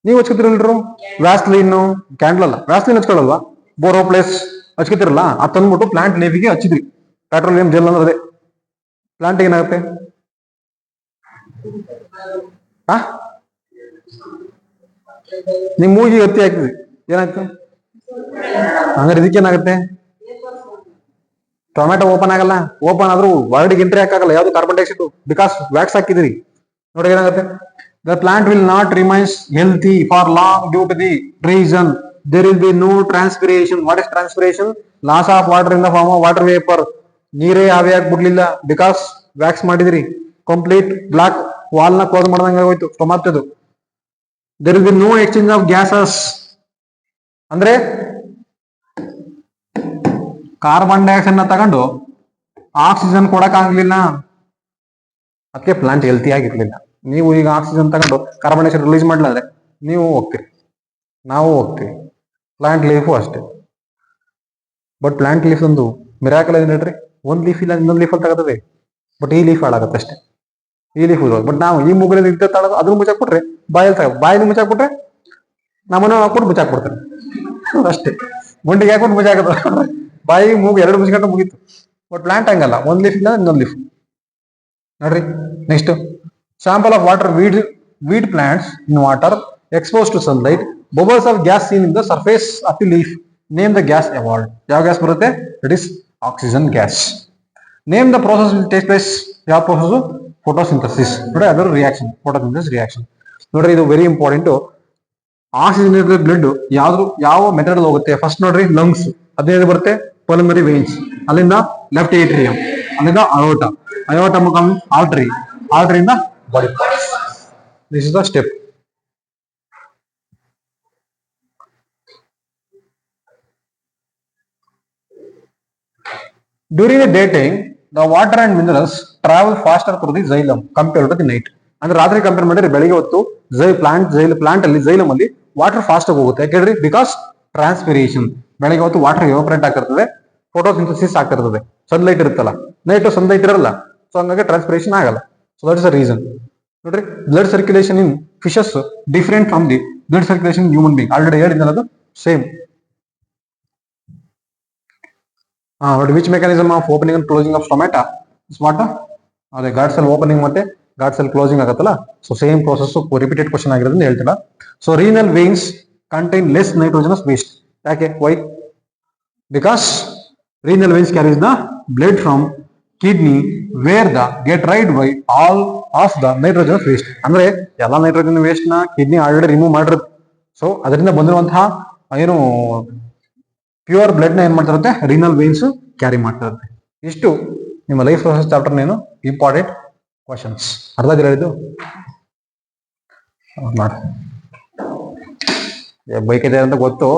ನೀವು ಹಚ್ಕೊತಿರಲ್ರು ವ್ಯಾಸ್ಲೀನ್, ಕ್ಯಾಂಡಲ್ ಅಲ್ಲ, ವ್ಯಾಸ್ಲೀನ್ ಹಚ್ಕೊಳ್ಳಲ್ವಾ? ಬೋರೋಪ್ಲೇಸ್ ಹಚ್ಕೊತಿರಲ್ಲ, ಅದು ತಂದ್ಬಿಟ್ಟು ಪ್ಲಾಂಟ್ ಲೇವಿಗೆ ಹಚ್ಚಿದ್ರಿ. ಪೆಟ್ರೋಲಿಯಂ ಜೆಲ್ ಅಂದ್ರೆ ಅದೇ. ಪ್ಲಾಂಟ್ ಏನಾಗುತ್ತೆ? ನಿಮ್ ಮೂಗಿಗೆ ಹತ್ತಿ ಹಾಕಿದ್ರಿ, ಏನಾಯ್ತು? ಹಂಗಾರೆ ಇದಕ್ಕೇನಾಗುತ್ತೆ? ಟೊಮೆಟೊ ಓಪನ್ ಆಗಲ್ಲ. ಓಪನ್ ಆದ್ರೂ ವರ್ಡ್ಗೆ ಎಂಟ್ರಿ ಹಾಕಾಗಲ್ಲ, ಯಾವ್ದು ಕಾರ್ಬನ್ ಡೈಆಕ್ಸೈಡ್, ಬಿಕಾಸ್ ವ್ಯಾಕ್ಸ್ ಹಾಕಿದ್ರಿ. ನೋಡಿ ಏನಾಗುತ್ತೆ? The plant will not remains healthy for long due to the reason there will be no transpiration. What is transpiration? Loss of water in the form of water vapour. ನೀರೇ ಆವಿಯಾಗಿ ಬಿಡ್ಲಿಲ್ಲ, because wax ಮಾಡಿದ್ರಿ. Complete block wall ನ close ಮಾಡ್ದಂಗೆ ಆಗೋಯ್ತು ಟೊಮಾಟೋದು. There will be no exchange of gases. ಅಂದ್ರೆ carbon dioxide ನ ತಗೊಂಡು ಆಕ್ಸಿಜನ್ ಕೊಡಕ್ ಆಗ್ಲಿಲ್ಲ, ಅದಕ್ಕೆ ಪ್ಲಾಂಟ್ ಹೆಲ್ತಿ ಆಗಿರ್ಲಿಲ್ಲ. ನೀವು ಈಗ ಆಕ್ಸಿಜನ್ ತಗೊಂಡು ಕಾರ್ಬನ್ ಡೈಆಕ್ಸೈಡ್ ರಿಲೀಸ್ ಮಾಡಲಿಲ್ಲ ಅಂದ್ರೆ ನೀವು ಹೋಗ್ತೀರಿ, ನಾವು ಹೋಗ್ತೀವಿ. ಪ್ಲಾಂಟ್ ಲೀಫು ಅಷ್ಟೇ. ಬಟ್ ಪ್ಲಾಂಟ್ ಲೀಫ್ ಒಂದು ಮಿರಾಕಲ್ ಏನ್ ಹೇಳ್ರಿ? ಒಂದ್ ಲೀಫ್ ಇಲ್ಲ ಇನ್ನೊಂದು ಲೀಫ್ ಅಲ್ಲಿ ತಗೋತದೆ, ಬಟ್ ಈ ಲೀಫ್ ಹಾಳಾಗತ್ತೆ ಅಷ್ಟೇ. ಈ ಲೀಫ್ ಬಟ್ ನಾವು ಈ ಮೂಗಲ್ಲಿ ಇದ್ದ ತಳದು ಅದನ್ನ ಮುಚ್ಚಾಕ್ಬಿಟ್ರೆ, ಬಾಯಲ್ಲಿ ಮುಚ್ಚಾಕ್ಬಿಟ್ರೆ ನಮ್ಮನ್ನ ಹಾಕ್ಬಿಟ್ಟು ಮುಚ್ಚಾಕ್ಬಿಡ್ತಾರೆ ಅಷ್ಟೇ. ಗುಂಡಿಗೆ ಹಾಕ್ಬಿಟ್ಟು ಮುಚ್ಚಾಕದ, ಬಾಯಿ ಮೂಗು ಎರಡು ಮುಚ್ಕೊಂಡು ಮುಗೀತು. ಬಟ್ ಪ್ಲಾಂಟ್ ಹಂಗಲ್ಲ, ಒಂದ್ ಲೀಫ್ ಇಲ್ಲ ಇನ್ನೊಂದು ಲೀಫ್. ನೋಡ್ರಿ next, sample of water weed plants in water expose to sunlight, bubbles of gas seen in the surface of the leaf. Name the gas award. ಯಾವ ಗ್ಯಾಸ್ ಬರುತ್ತೆ? It is oxygen gas. Name the process will take place. ಯಾವ process? Photosynthesis. ನೋಡಿ ಅದರ reaction, photosynthesis reaction. ನೋಡ್ರಿ ಇದು very important. Oxygen blood ಯಾವ method ಹೋಗುತ್ತೆ? First ನೋಡ್ರಿ ಲಂಗ್ಸ್, ಅದೇನು ಬರುತ್ತೆ? ಪಲ್ಮನರಿ ವೇನ್ಸ್, ಅಲ್ಲಿಂದ ಲೆಫ್ಟ್ ಏಟ್ರಿಯಂ, ಅಲ್ಲಿಂದ ಅಯೋಟ ಮುಖಂ ಆರ್ಟರಿಯಿಂದ body. This is the step. During the day time the water and minerals travel faster through the xylem compared to the night. ಅಂದ್ರೆ ರಾತ್ರಿ ಕಂಪೇರ್ ಮಾಡಿದ್ರೆ ಬೆಳಿಗ್ಗೆ ಹೊತ್ತು ಪ್ಲಾಂಟ್ ಅಲ್ಲಿ xylem ಅಲ್ಲಿ ವಾಟರ್ ಫಾಸ್ಟ್ ಆಗಿ ಹೋಗುತ್ತೆ. ಯಾಕೆಂದ್ರೆ ಬಿಕಾಸ್ ಟ್ರಾನ್ಸ್ಪಿರೇಷನ್. ಬೆಳಿಗ್ಗೆ ಹೊತ್ತು ವಾಟರ್ ಎವಾಪರೇಟ್ ಆಗ್ತಿರ್ತದೆ, ಫೋಟೋಸಿಂಥಸಿಸ್ ಆಗ್ತಿರ್ತದೆ. ಸನ್ಲೈಟ್ ಇರುತ್ತಲ್ಲ, ನೈಟ್ ಸನ್ಲೈಟ್ ಇರಲ್ಲ, ಸೊ ಹಂಗಾಗಿ ಟ್ರಾನ್ಸ್ಪಿರೇಷನ್ ಆಗಲ್ಲ. So that is the reason. ನೋಡ್ರಿ, blood circulation in fishes different from the blood circulation in human being. Already ಹೇಳಿದ್ನಲ್ಲ, ಅದು ಸೇಮ್. ನೋಡಿ, which mechanism of opening and closing of stomata is what? ಅದೇ guard cell opening ಮತ್ತೆ guard cell closing ಆಗತ್ತಲ್ಲ, so same process. Repeated question ಆಗಿರೋದ್ರಿಂದ ಹೇಳ್ತಿಲ್ಲ. So renal veins contain less nitrogenous waste. ಯಾಕೆ? Why? Because renal veins carries the blood from kidney where the get rid by all of the nitrogenous waste. ಅಂದ್ರೆ ಎಲ್ಲ nitrogen waste ನ kidney already remove ಮಾಡಿರುತ್ತೆ. So ಅದರಿಂದ ಬಂದಿರುವಂತಹ ಏನು pure blood ನ ಏನ್ ಮಾಡ್ತಿರುತ್ತೆ? ರೀನಲ್ ವೇನ್ಸ್ ಕ್ಯಾರಿ ಮಾಡ್ತಿರುತ್ತೆ. ಇಷ್ಟು ನಿಮ್ಮ ಲೈಫ್ ಪ್ರೊಸೆಸ್ ಚಾಪ್ಟರ್ ನೇನು ಇಂಪಾರ್ಟೆಂಟ್ ಕ್ವಶನ್ಸ್. ಅರ್ಥ ಆಗಿಲ್ಲ ಇದು? ಮಾಡಿ ಬೈಕ್ ಇದೆ ಅಂತ ಗೊತ್ತು.